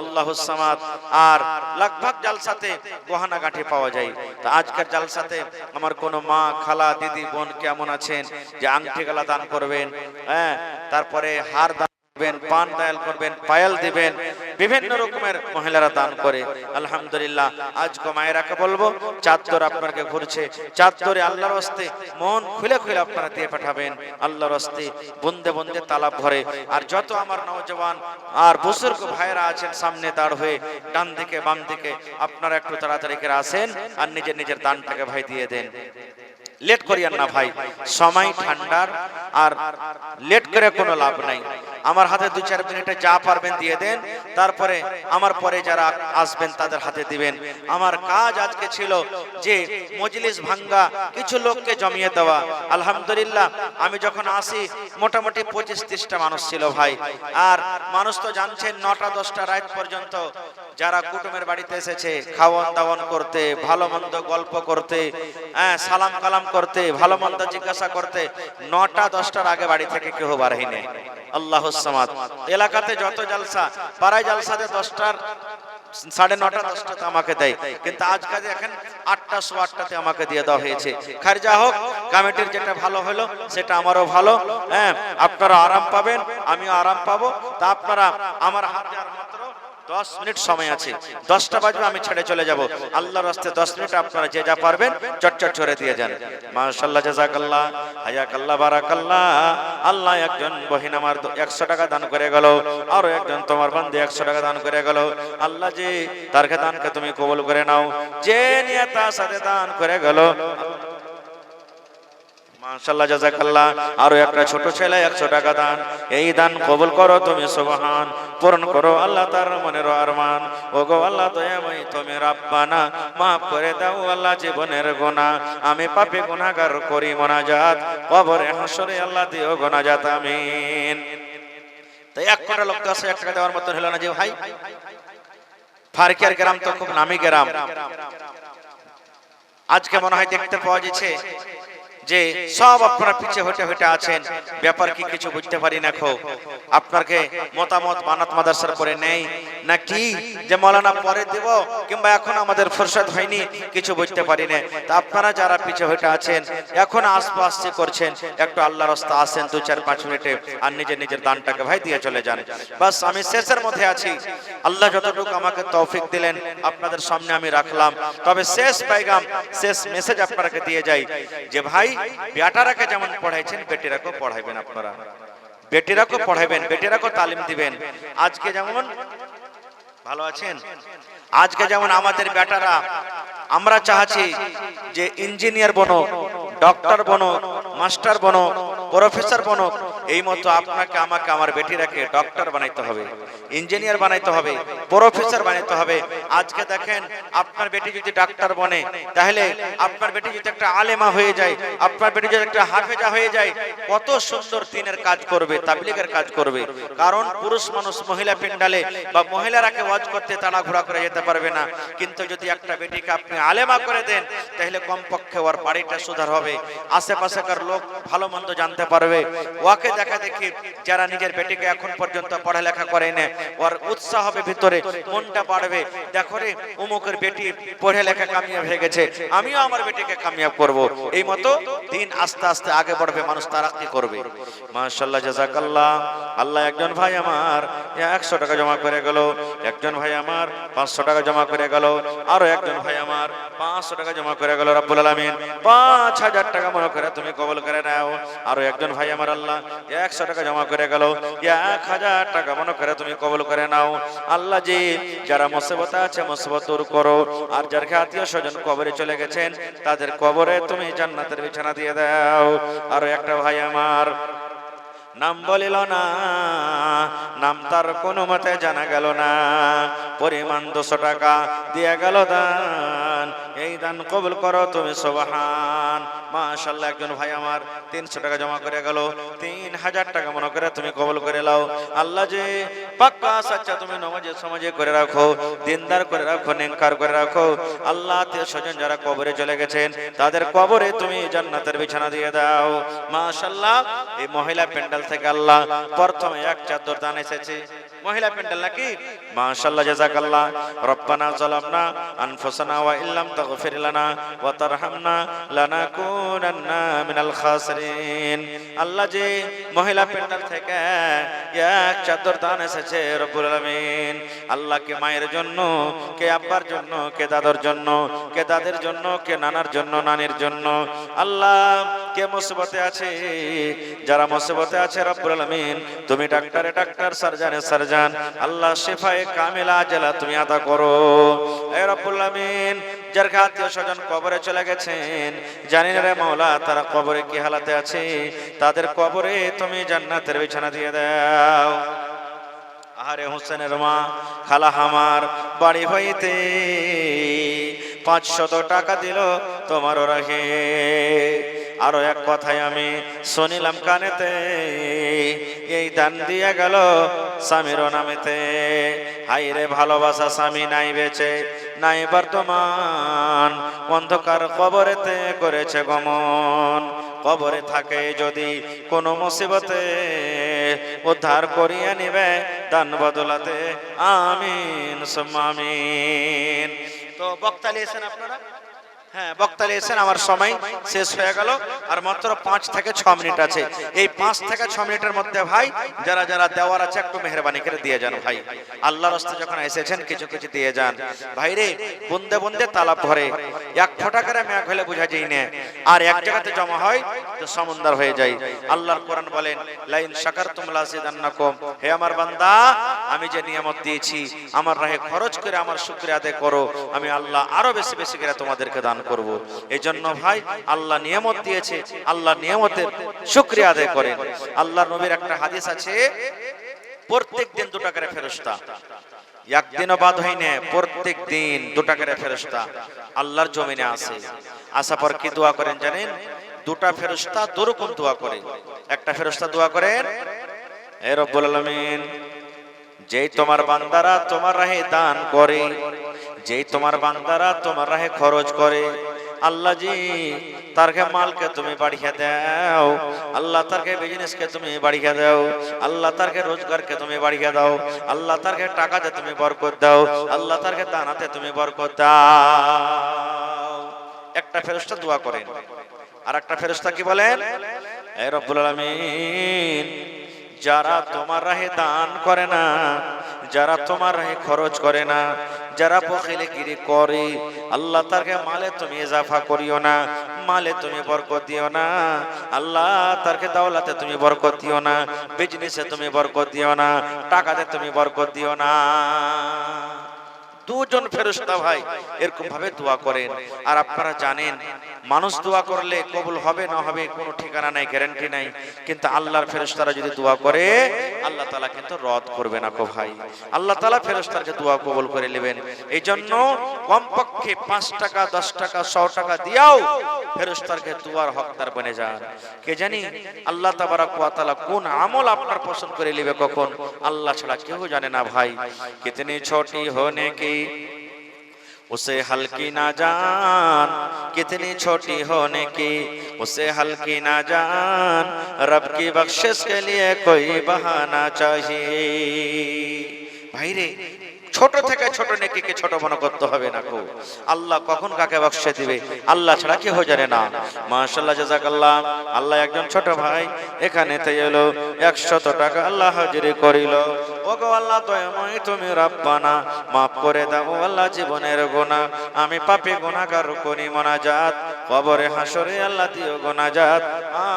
আল্লাহুস সামাদ। আর লাগভাগ জালসাতে গহনা গাঁঠি পাওয়া যায়। তো আজকের জালসাতে আমার কোনো মা, খালা, দিদি, বোন কেমন আছেন যে আংটি গালা দান করবেন, তারপরে হার দান করবেন, পান দায়াল করবেন, পায়াল দিবেন, বিভিন্ন রকমের মহিলারা দান করে। আলহামদুলিল্লাহ। আজকে মায়েরাকে বলবো চাদর আপনাকে ঘুরছে, চাদরে আল্লাহর রাস্তে মন খুলে খুলে আপনারা দিয়ে পাঠাবেন। আল্লাহর রাস্তে বন্দে বন্দে তালাব ভরে। আর যত আমার নওজওয়ান আর বুজুর্গ ভাইরা আছেন সামনে দাঁড় হয়ে, ডান দিকে বাম দিকে, আপনারা একটু তাড়াতাড়ি করে আসেন আর নিজের নিজের দানটাকে ভাই দিয়ে দেন। লেট করিয়েন না ভাই, সময় ঠান্ডার, আর লেট করে কোনো লাভ নাই। আমার হাতে 2-4 মিনিটে যা পারবেন দিয়ে দেন, তারপরে আমার পরে যারা আসবেন তাদের হাতে দিবেন। আমার কাজ আজকে ছিল যে মজলিস ভাঙ্গা, কিছু লোককে জমিয়ে দেওয়া। আলহামদুলিল্লাহ আমি যখন আসি মোটামুটি 25-30টা মানুষ ছিল ভাই। আর মানুষ তো জানছেন 9টা-10টা রাত পর্যন্ত যারা কুটুমের বাড়িতে এসেছে খাওয়ান দাওয়ান করতে, ভালো মন্দ গল্প করতে, সালাম কালাম করতে, ভালো মন্দ জিজ্ঞাসা করতে, 9টা-10টার আগে বাড়ি থেকে কেউ বার হয়নি। আল্লাহুস সামাদ। এলাকাতে যত জালসা, পাড়ায় জালসাতে 10টার 9:30-10টাতে আমাকে দেয়, কিন্তু আজকে দেখেন 8টা সোয়া 8টাতে আমাকে দিয়ে দেওয়া হয়েছে। খার যা হোক, কমিটির যেটা ভালো হলো সেটা আমারও ভালো। হ্যাঁ, আপনারা আরাম পাবেন, আমিও আরাম পাবো। তা আপনারা আমার হাতে আর মাত্র 10 মিনিট সময় আছে, 10টা বাজবে আমি ছেড়ে চলে যাব। আল্লাহর রাস্তায় 10 মিনিট আপনারা যে যা পারবেন চটচট করে দিয়ে যান। মাশাআল্লাহ, জাযাকাল্লাহ, হায়াকাল্লাহ, বারাকাল্লাহ। আল্লাহ একজন বহিন আমার 100 টাকা দান করে গেল, আর একজন তোমার বান্দা 100 টাকা দান করে গেল। আল্লাহ জি তার দানকে তুমি কবুল করে নাও। যে নিয়তার সাথে দান করে গেল, মাশাআল্লাহ, জাযাকাল্লাহ। আরো একটা ছোট ছেলে 100 টাকা দান, এই দান কবুল করো তুমি, সুবহান। পূরণ করো আল্লাহ তার মনের আরমান। ওগো আল্লাহ দয়াময় তুমি রব্বানা, মাফ করে দাও আল্লাহ জীবনের গুনাহ। আমি পাপী গুনাহগার করি মোনাজাত, কবরে হাসরে আল্লাহ দিও গুনাজাত, আমিন। তো 1 কোটি লোক 10,000 টাকা দেওয়ার মতন হলো না যে ভাই? ফারকিয়ার গ্রাম তো খুব নামি গ্রাম। আজকে মনে হয় দেখতে পাওয়া যাচ্ছে যে সব আপনারা পিছে হটে হটে আছেন, ব্যাপার কি কিছু বুঝতে পারি না। খো আপনাকে মতামত বানাত মাদ্রাসার পরে নেই নাকি যে মাওলানা পরে দেব, কিংবা এখন আমাদের ফুরসত হয়নি, কিছু বুঝতে পারি না। তা আপনারা যারা পিছে হটে আছেন, এখন আসতে করছেন, একটু আল্লাহর রাস্তা আসেন 2-4-5 মিনিটে, আর নিজের নিজের দানটাকে ভাই দিয়ে চলে যান। বাস আমি শেষের মধ্যে আছি। আল্লাহ যতটুকু আমাকে তৌফিক দিলেন আপনাদের সামনে আমি রাখলাম। তবে শেষ পেগাম, শেষ মেসেজ আপনাকে দিয়ে যাই যে ভাই, বেটারাকে যেমন পড়াইছেন বেটিরাকেও পড়াইবেন। আপনারা বেটিরাকেও পড়াইবেন, বেটিরাকেও তালিম দিবেন। আজকে যেমন ভালো আছেন, আজকে যেমন আমাদের বেটারা, আমরা চাচ্ছি যে ইঞ্জিনিয়ার বনো, ডক্টর বনো, মাস্টার বনো, প্রফেসর বনো। এই মতো আপনাকে আমাকে আমার বেটিরাকে ডক্টর বানাইতে হবে, ইঞ্জিনিয়ার বানাইতে হবে, প্রফেসর বানাইতে হবে। আজকে দেখেন আপনার বেটি যদি ডাক্তার বনে, তাহলে আপনার বেটি যদি একটা আলেমা হয়ে যায়, আপনার বেটি যদি একটা হাফেজা হয়ে যায়, কত সুন্দর দিনের কাজ করবে, তাবলীগের কাজ করবে। কারণ পুরুষ মানুষ মহিলা পেন্ডালে বা মহিলারাকে ওয়াজ করতে তাড়াহুড়া করে যেতে পারবে না। কিন্তু যদি একটা বেটিকে আপনি আলেমা করে দেন, তাহলে কমপক্ষে ওর বাড়িটা সুধার হবে, আশেপাশেকার লোক ভালো মন্দ জানতে পারবে। ওকে দেখা দেখি যারা নিজের বেটিকে এখন পর্যন্ত পড়ালেখা করে না, ওর উৎসাহ হবে ভিতরে, মনটা বাড়বে। দেখো রে অমুকের বেটি পড়ালেখা কামিয়াব হয়ে গেছে, আমিও আমার বেটিকে কামিয়াব করব। এই মতো দিন আস্তে আস্তে আগে বাড়বে, মানুষ তারাক্কি করবে। মাশাআল্লাহ, জাযাকাল্লাহ। আল্লাহ একজন ভাই আমার 100 টাকা জমা করে গেল, একজন ভাই আমার 500 টাকা জমা করে গেল, আরো একজন ভাই আমার 500 টাকা জমা করে গেল। রব্বুল আলামিন 5000 টাকা মনে করে তুমি কবুল করে নাও। আরো একজন ভাই আমার আল্লাহ 100 টাকা জমা করে গেল, 1000 টাকা মনে করে তুমি কবুল করে নাও। আল্লাহ জি যারা মুসিবতে আছে মুসিবত দূর করো, আর যার আত্মীয় স্বজন কবরে চলে গেছেন তাদের কবরে তুমি জান্নাতের বিছানা দিয়ে দাও। আরো একটা ভাই আমার নাম বলিল না, নাম তার কোনো মতে জানা গেল না, পরিমাণ 200 টাকা দিয়ে গেল দান। এই দান কবুল করো তুমি, সুবহান। মাশাআল্লাহ, একজন ভাই আমার 300 টাকা জমা করে গেল, 3000 টাকা মনে করে তুমি কবুল করে নাও। আল্লাহ যে পাক্কা সাচ্চা তুমি নামাজে সমাজে করে রাখো, দিনদার করে রাখো, নেককার করে রাখো। আল্লাহ আত্মীয় স্বজন যারা কবরে চলে গেছেন তাদের কবরে তুমি জান্নাতের বিছানা দিয়ে দাও। মাশাআল্লাহ, এই মহিলা প্যান্ডেল থেকে আল্লাহ প্রথমে এক চাদর দান এসেছে, মহিলা প্যান্ডেল নাকি? মাশাআল্লাহ, জাযাকাল্লাহ। রব্বানা যালামনা আনফুসানা ওয়া ইল্লাম তাগফির লানা ওয়া তারহামনা লানাকুনান্না মিনাল খাসিরিন। আল্লাহ যে মহিলা প্যান্ডেল থেকে এক চাদর দান এসেছে রব্বুল আলামিন। আল্লাহ কে মায়ের জন্য, কে আব্বার জন্য, কে দাদার জন্য, কে দাদের জন্য, কে নানার জন্য, নানির জন্য। আল্লাহ কে মুসিবতে আছে, যারা মুসিবতে আছে রব্বুল আলামিন তুমি ডাক্তারে ডাক্তার, সার্জনে সার্জন, আল্লাহ শিফায়ে কামিলা আজলা তুমি আতা করো। হে রব্বুল আলামিন যার আত্মীয় স্বজন কবরে চলে গেছেন, জানি না রে মাওলা তারা কবরে কি হালাতে আছে, তাদের কবরে তুমি জান্নাতের বিছানা দিয়ে দাও। আরে হোসেনের মা খালা আমার বাড়ি হইতে 500 টাকা দিল তোমার রাহে। আরো এক কথায় আমি শুনিলাম কানেতে, এই দান দিয়ে গেল স্বামীর নামেতে। হাইরে ভালোবাসা স্বামী নাই বেঁচে নাই বর্তমান, অন্ধকার কবরেতে করেছে গমন। কবরে থাকে যদি কোনো মুসিবতে, উদ্ধার করিয়া নিবে দান বদলাতে। আমিন সুম্মা আমিন। তো বক্তা লিয়েছেন আপনারা? হ্যাঁ বক্তা লিয়েছেন। আমার সময় শেষ হয়ে গেল, আর মাত্র 5 থেকে 6 মিনিট আছে। এই 5 থেকে 6 মিনিটের মধ্যে ভাই যারা যারা দেওয়ার আছে একটু মেহরবানি করে দিয়ে যান ভাই। আল্লাহর রাস্তায় যখন এসেছেন কিছু কিছু দিয়ে যান ভাই রে। বুন্দে বুন্দে তালাব ভরে, 1 ফোঁটা করে মেঘ হলে বোঝা যায় না, আর এক জায়গাতে জমা হয় তো সমুদ্র হয়ে যায়। আল্লাহর কোরআন বলেন লাইন শাকারতুম লাযিদান্নাকুম। হে আমার বান্দা, আমি যে নিয়ামত দিয়েছি আমার রাহে খরচ করে আমার শুকরিয়া আদায় করো, আমি আল্লাহ আরো বেশি বেশি করে তোমাদেরকে দান করব। এই জন্য ভাই আল্লাহ নিয়ামত দিয়েছে, আল্লাহ নিয়ামতের শুকরিয়া আদায় করেন। আল্লাহর নবীর একটা হাদিস আছে, প্রত্যেক দিন 2 টাকা করে ফেরেশতা, একদিনও বাদ হয় না, প্রত্যেক দিন 2 টাকা করে ফেরেশতা আল্লাহর জমিনে আসে। আসা পর কি দোয়া করেন জানেন? 2টা ফেরেশতা 2 রকম দোয়া করে। একটা ফেরেশতা দোয়া করেন, হে রব্বুল আলামিন যেই তোমার বান্দারা তোমার রাহে দান করে, যেই তোমার বান্দারা তোমার রাহে খরচ করে, আল্লাহ জি তারকে মালকে তুমি বাড়িয়ে দাও, আল্লাহ তারকে বিজনেসকে তুমি বাড়িয়ে দাও, আল্লাহ তারকে রোজগারকে তুমি বাড়িয়ে দাও, আল্লাহ তারকে টাকাতে তুমি বরকত দাও, আল্লাহ তারকে দানাতে তুমি বরকত দাও। একটা ফেরেশতা দোয়া করেন। আর একটা ফেরেশতা কি বলেন? হে রব্বুল আলামিন যারা তোমার রাহে দান করে না, যারা তোমার রাহে খরচ করে না, যারা বখিলিগিরি করে, আল্লাহ তারকে মালে তুমি ইজাফা করিও না, মালে তুমি বরকত দিও না, আল্লাহ তারকে দাওলাতে তুমি বরকত দিও না, বিজনেসে তুমি বরকত দিও না, টাকাতে তুমি বরকত দিও না। 2 জন ফেরেশতা ভাই এরকম ভাবে দোয়া করেন। আর আপনারা জানেন মানুষ দোয়া করলে কবুল হবে না হবে কোনো ঠিকানা নাই, গ্যারান্টি নাই, কিন্তু আল্লাহর ফেরেশতারা যদি দোয়া করে আল্লাহ তাআলা কিন্তু রদ করবে না। ভাই আল্লাহ তাআলা ফেরেশতাকে দোয়া কবুল করে নেবেন। এই জন্য কমপক্ষে 5 টাকা 10 টাকা 100 টাকা দিয়াও ফেরেশতাকে দোয়ার হকদার বনে যান। কে জানি আল্লাহ তাবারক ওয়া তাআলা কোন আমল আপনার পছন্দ করে নেবে কখন, আল্লাহ ছাড়া কেউ জানে না। ভাই কিতনি ছোটি হোনে কি उसे हल्की ना जान, कितनी छोटी होने की उसे हल्की ना जान, रब की बख्शिश के लिए कोई बहाना चाहिए। भाई रे ছোট থেকে ছোট নেকিকে ছোট মনে করতে হবে না। আল্লাহ কখন কাকে বখশে দিবে আল্লাহ ছাড়া কেউ জানে না। মাশাআল্লাহ জাযাকাল্লাহ। আল্লাহ একজন ছোট ভাই এখানে তে এলো 100 টাকা আল্লাহ হাজিরি করিল। ওগো আল্লাহ দয়াময় তুমি রব্বানা মাফ করে দাও আল্লাহ জীবনের গুনাহ, আমি পাপী গুনাহগার করি মোনাজাত, কবরে হাসরে আল্লাহ দিও গুনাজাত।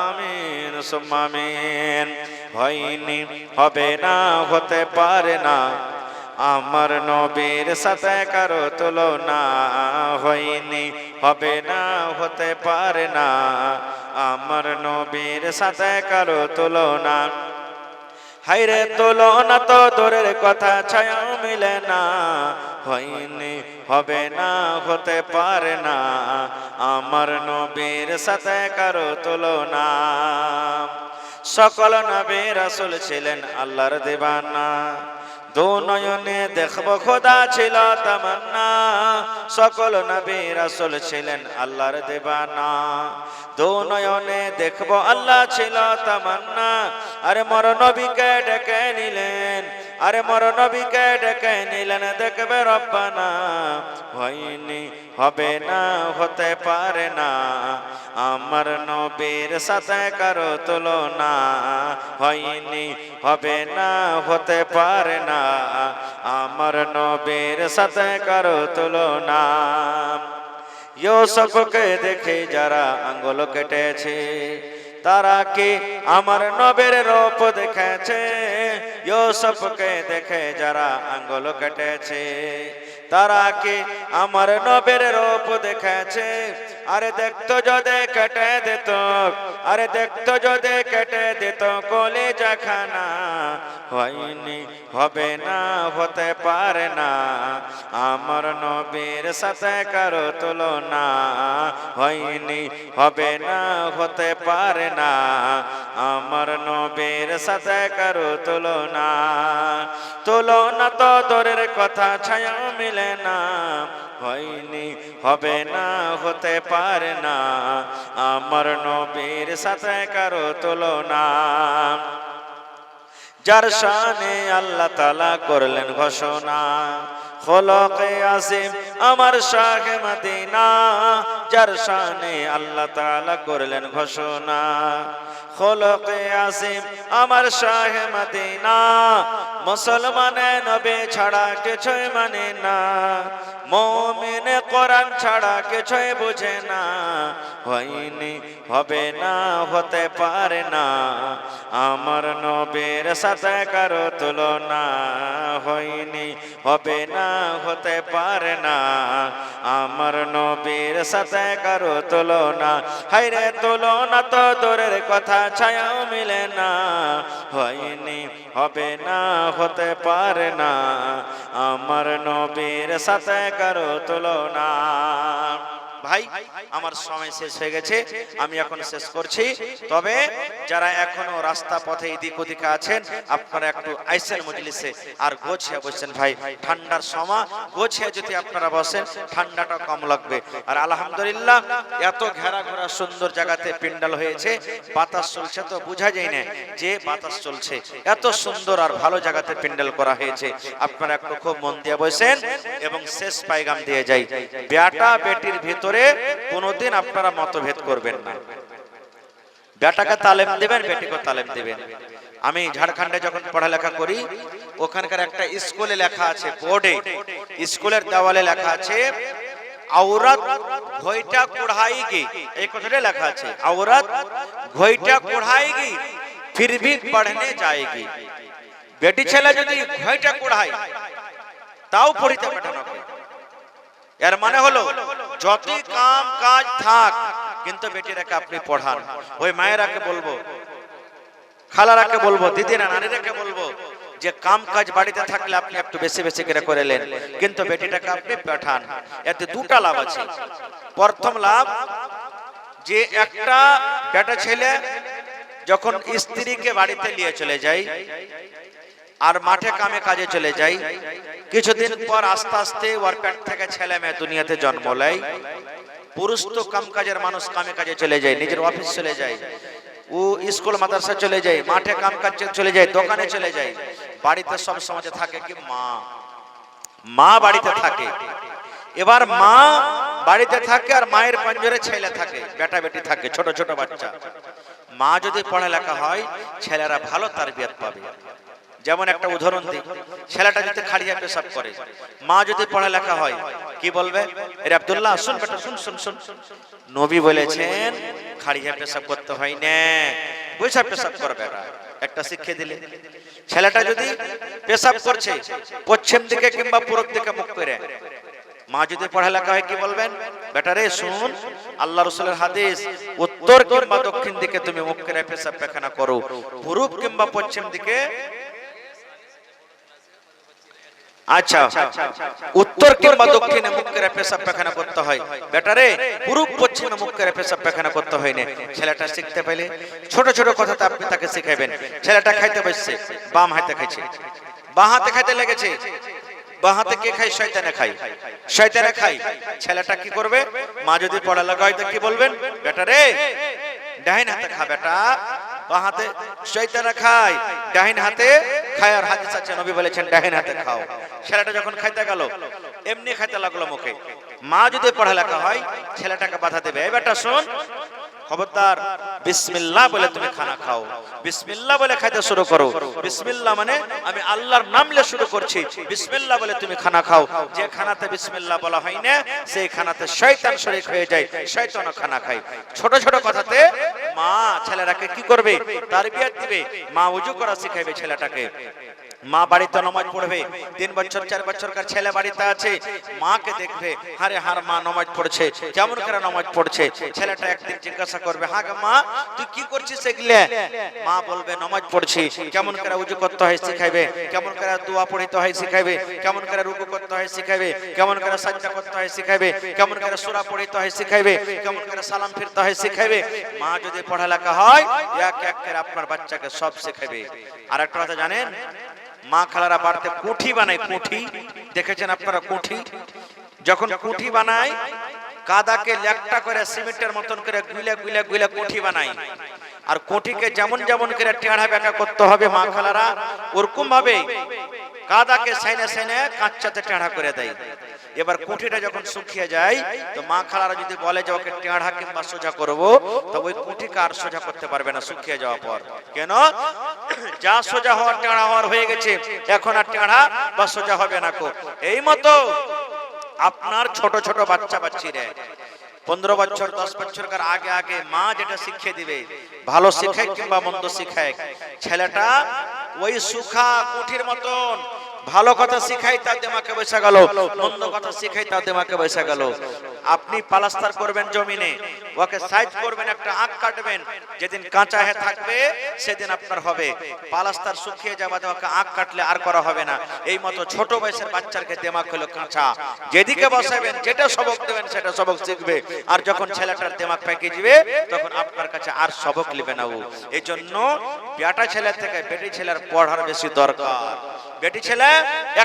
আমিন সুম্মা আমিন। হয়নি হবে না হতে পারে না আমার নবীর সাথে কারো তুলনা, হয়নি হবে না হতে পারে না আমার নবীর সাথে কারো তুলনা। হায়রে তুলনা তো দূরের কথা ছায়াও মিলে না, হয়নি হবে না হতে পারে না আমার নবীর সাথে কারো তুলনা। সকল নবী রাসূল ছিলেন আল্লাহর দিওয়ানা, 2 নয়নে দেখব খোদা ছিল তামান্না। সকল নবী রাসূল ছিলেন আল্লাহর দিওয়ানা, 2 নয়নে দেখব আল্লাহ ছিল তামান্না। আরে মর নবীকে ডেকে নিলেন, আরে মর নবীকে ডেকে নিলেন দেখবে রব্বানা। হয়নি হবে না হতে পারে না আমার নবীর সাথে কারো তুলনা, হয়নি হবে না হতে পারে না আমার নবীর সাথে কারো তুলনা। ইউসুফকে দেখে যারা আঙ্গুল কেটেছে, তারা কি আমার নবীর রূপ দেখেছে? ইউসুফকে দেখে যারা আঙ্গুল কেটেছে, তারা কি আমার নবীর রূপ দেখেছে? আরে দেখতো যদি কেটে দিত, আরে দেখতো যদি কেটে দিত কলিজা খানা, হয়নি হবে না, হতে পারে না আমার নবীর সাথে কারো তুলনা, হয়নি হবে না, হতে পারে না আমার নবীর সাথে কারো তুলনা। তুলনা তো দূরের কথা, ছায়া মিলে না, হয়নি হবে না, হতে পারে না আমার নবীর সাথে কারো তুলনা। যার শানে আল্লাহ তাআলা করলেন ঘোষণা, খোলকে আসিম আমার শাহে মদিনা, যার শানে আল্লাহ তাআলা করলেন ঘোষণা, খোলকে আসিম আমার শাহে মদিনা। মুসলমানে নবী ছাড়া কিছুই মানে না, মুমিনে কোরআন ছাড়া কিছুই বুঝে না, হয়নি হবে না, হতে পারে না আমার নবীর সাথে কারো তুলনা, হয়নি হবে না, হতে পারে না আমার নবীর সাথে কারো তুলনা। হায়রে তুলনা তো দূরের কথা, ছায়াও মিলে না, হয়নি হবে না, হতে পারে না আমার নবীর সাথে কারো তুলনা। ভাই আমার সময় শেষ হয়ে গেছে, আমি এখন শেষ করছি। তবে যারা এখনো রাস্তা পথে এদিক ওদিকে আছেন, আপনারা একটু আইসেন মজলিসে আর গোছিয়া বসেন। ভাই ঠান্ডার সময় গোছিয়া যদি আপনারা বসেন, ঠান্ডাটা কম লাগবে। আর আলহামদুলিল্লাহ এত ঘেরা ঘোরা সুন্দর জায়গাতে প্যান্ডেল হয়েছে, বাতাস চলছে তো বোঝা যায় না যে বাতাস চলছে, এত সুন্দর আর ভালো জায়গাতে প্যান্ডেল করা হয়েছে। আপনারা একটু খুব মন দিয়ে বসেন এবং শেষ পায়গাম দিয়ে যাই, বেটা বেটির ভিতরে কোনদিন আপনারা মতভেদ করবেন না। বেটাকে তালিম দেবেন, বেটিকে তালিম দেবেন। আমি ঝাড়খণ্ডে যখন পড়ালেখা করি, ওখানকার একটা স্কুলে লেখা আছে, বোর্ডে স্কুলের দেওয়ালে লেখা আছে, औरत घोइटा कुढ़ाएगी, एक কথাটা লেখা আছে, औरत घोइटा कुढ़ाएगी फिर भी पढ़ने जाएगी। বেটি ছেলে যদি ঘোইটা কুড়ায় তাও পড়িতে পাঠানো হবে। এর মানে হলো যতই কাম কাজ থাক, কিন্তু বেটিরাকে আপনি পড়ান। ওই মায়েরাকে বলবো, খালারাকে বলবো, দিদিরা নানিরাকে বলবো যে কাম কাজ বাড়িতে থাকলে আপনি একটু বেশি বেশি করে করেলেন, কিন্তু বেটিটাকে আপনি পাঠান। এতে দুটা লাভ আছে। প্রথম লাভ, যে একটা বেটা ছেলে যখন স্ত্রীকে বাড়িতে নিয়ে চলে যায় আর মাঠে কামে কাজে চলে যায়, কিছুদিন পর আস্তে আস্তে ওর পেট থেকে ছেলে মেয়ে দুনিয়াতে জন্ম নেয়। পুরুষ তো কাম কাজের মানুষ, কামে কাজে চলে যায়, নিজের অফিস চলে যায়, ও স্কুল মাদ্রাসা চলে যায়, মাঠে কাম কাজ চলে যায়, দোকানে চলে যায়। বাড়িতে সব সমাজে থাকে কি মা, মা বাড়িতে থাকে। এবার মা বাড়িতে থাকে আর মায়ের পাঞ্জরে ছেলে থাকে, বেটা বেটি থাকে, ছোট ছোট বাচ্চা। মা যদি পড়ালেখা হয়, ছেলেরা ভালো তারবিয়ত পাবে। যেমন একটা উদাহরণ দিই, ছেলেটা যদি খাড়িয়া পেশাব করে, মা যদি পড়ালেখা হয়, কি বলবে? আরে আব্দুল্লাহ শুন বেটা, শুন শুন শুন, নবী বলেছেন খাড়িয়া পেশাব করতে হয় না, বৈশা পেশাব কর বেটা, একটা শিক্ষা দিলে। ছেলেটা যদি পেশাব করছে পশ্চিম দিকে কিংবা পূরব দিকে মুখ করে, মা যদি পড়ালেখা হয়, কি বলবেন? বেটা রে শুন, আল্লাহ রাসূলের হাদিস, উত্তর কিংবা দক্ষিণ দিকে তুমি মুখ করে পেশাব পায়খানা করো, পূরব কিংবা পশ্চিম দিকে। আচ্ছা, উত্তর কিংবা দক্ষিণে মুখ করে পেশাব পায়খানা করতে হয়, বেটা রে পূর্ব পশ্চিমে মুখ করে পেশাব পায়খানা করতে হয় না। ছেলেটা শিখতে পেলে ছোট ছোট কথাতে আপনি তাকে শিখাবেন। ছেলেটা খাইতে বসছে, বাম হাতে খাইছে, বাঁ হাতে খাইতে লেগেছে, বাঁ হাতে কে খায়? শয়তানে খায়, শয়তানে খায়। ছেলেটা কি করবে? মা যদি পড়ালেখা হয় তো কি বলবেন? বেটা রে ডাইন হাতে খা বেটা, বাঁ হাতে শয়তানে খায়, ডাইন হাতে খায়। আর হাদিস আছে, নবী বলেছেন ডাইন হাতে খাও। ছেলেটা যখন খাইতে গেল, এমনি খাইতে লাগলো মুখে। মা যদি পড়ালেখা হয়, ছেলেটাকে বাধা দেবে, এই বেটা শোন, খবরদার বিসমিল্লাহ বলে তুমি খানা খাও, বিসমিল্লাহ বলে খাইতে শুরু করো। বিসমিল্লাহ মানে আমি আল্লাহর নাম নিয়ে শুরু করছি, বিসমিল্লাহ বলে তুমি খানা খাও। যে খানাতে বিসমিল্লাহ বলা হয় না সেই খানাতে শয়তান শরীক হয়ে যায়, শয়তানও খানা খায়। ছোট ছোট কথাতে মা ছেলেটাকে কি করবে, তারবিয়ত দিবে। মা ওযু করা শিখাইবে ছেলেটাকে। মা বাড়িতে নামাজ পড়বে, 3 বছর 4 বছরকার ছেলে বাড়িতে আছে, মাকে দেখবে, হারে হার মা নামাজ পড়ছে, কেমন করে নামাজ পড়ছে। ছেলেটা একদিন জিজ্ঞাসা করবে, হ্যাঁ গো মা তুই কি করছিস এগুলা? মা বলবে নামাজ পড়ছি। কেমন করে ওযু করতে হয় শিখাইবে, কেমন করে দোয়া পড়তে হয় শিখাইবে, কেমন করে রুকু করতে হয় শিখাইবে, কেমন করে সাজদা করতে হয় শিখাইবে, কেমন করে সূরা পড়তে হয় শিখাইবে, কেমন করে সালাম ফিরতে হয় শিখাইবে। মা যদি পড়ালেখা হয় এক এক করে আপনার বাচ্চাকে সব শিখাইবে। আর একটা কথা জানেন, মা খালারা বাড়িতে কুঠি বানায়, কুঠি দেখেছেন আপনারা? কুঠি যখন কুঠি বানায়, কাদাকে ল্যাকটা করে সিমেন্টের মতন করে গুইলা গুইলা গুইলা কুঠি বানায়। আর কুঠিকে যেমন যেমন করে টেঁড়া বেঁকা করতে হবে মা খালারা ওরকম ভাবে কাদাকে সাইনে সাইনে কাঁচাতে টেঁড়া করে দেয়। এবার কুঠিটা যখন শুকিয়ে যায় তো মা খালারা যদি বলে যে ওকে টেঁড়া কিংবা সোজা করবো, তো ওই কুঠিকে আর সোজা করতে পারবে না শুকিয়ে যাওয়ার পর। কেন? যা সোজা হওয়ার টেঁড়া হওয়ার হয়ে গেছে, এখন আর টেঁড়া বা সোজা হবে না কো। এই মতো আপনার ছোট ছোট বাচ্চা বাচ্চিরে 15 বছর 10 বছরকার আগে আগে মা যেটা শিখিয়ে দিবে, ভালো শিখায় কিংবা মন্দ শিখায়, ছেলেটা ওই সুখা কুঠির মতন ভালো কথা শিখাই তার দিমাগে বসে গেল, মন্দ কথা শিখাই তার দিমাগে বসে গেল। আপনি প্লাস্টার করবেন জমিনে, ওকে সাইজ করবেন, একটা আঁক কাটবেন, যেদিন কাঁচা হয়ে থাকবে সেদিন আপনার হবে। প্লাস্টার শুকিয়ে যাবে ওকে আঁক কাটলে আর করা হবে না। এই মতো ছোট বয়সের বাচ্চাকে দিমাগ হলো কাঁচা, যেদিকে বসাবেন যেটা সবক দেবেন সেটা সবক শিখবে। আর যখন ছেলেটার দিমাগ পেকে যাবে তখন আপনার কাছে আর সবক নেবে না ও। এই জন্য বেটা ছেলের থেকে বেটি ছেলের পড়ার বেশি দরকার। বেটি ছেলে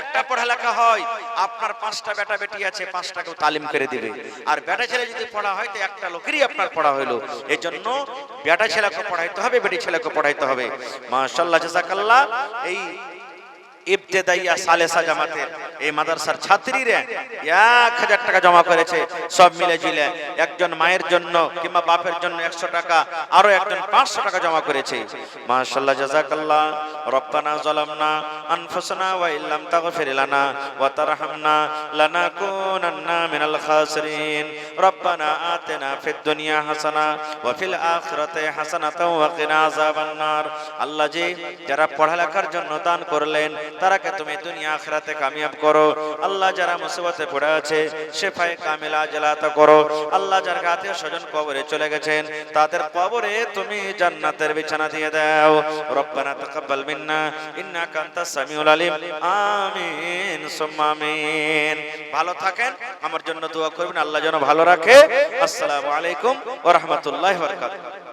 একটা পড়ালেখা হয়, আপনার 5টা বেটা বেটি আছে, 5টাকেও তালিম করে দিবে। আর বেটা ছেলে যদি পড়া হয় তো একটা লোকেরই আপনার পড়া হইলো। এই জন্য বেটা ছেলেকে পড়াইতে হবে, বেটি ছেলেকে পড়াইতে হবে। মাশাআল্লাহ, জাযাকাল্লাহ। এই ইবতেদাইয়া সালেসা জামাতের এই মাদ্রাসার ছাত্রীরা 1000 টাকা জমা করেছে, সব মিলে ঝিলে। একজন মায়ের জন্য কিংবা বাপের জন্য 100 টাকা, আরো একজন 500 টাকা জমা করেছে। মাশাআল্লাহ, জাযাকাল্লাহ। রব্বানা যালামনা আনফুসানা ওয়া ইল্লাম তাগফির লানা ওয়া তারহামনা লানাকুনান্না মিনাল খাসিরিন। রব্বানা আতিনা ফিদ দুনিয়া হাসানা ওয়া ফিল আখিরাতি হাসানাতাও ওয়া কিনা আযাবান নার। আল্লাহ জি, যারা পড়ালেখার জন্য দান করলেন তারাকে তুমি দুনিয়া আখিরাতে কামিয়াব করো। আল্লাহ যারা মুসিবতে পড়ে আছে শিফায়ে কামিলা আজলাতা করো। আল্লাহ যার আত্মীয় স্বজন কবরে চলে গেছেন তাদের কবরে তুমি জান্নাতের বিছানা দিয়ে দাও। রব্বানা তাকাব্বাল মিন্না ইন্নাকা আনতাস সামিউল আলিম। আমিন সুম্মা আমিন। ভালো থাকেন, আমার জন্য দোয়া করবেন, আল্লাহ যেন ভালো রাখে। আসসালামু আলাইকুম ওয়া রাহমাতুল্লাহি ওয়া বারাকাতুহু।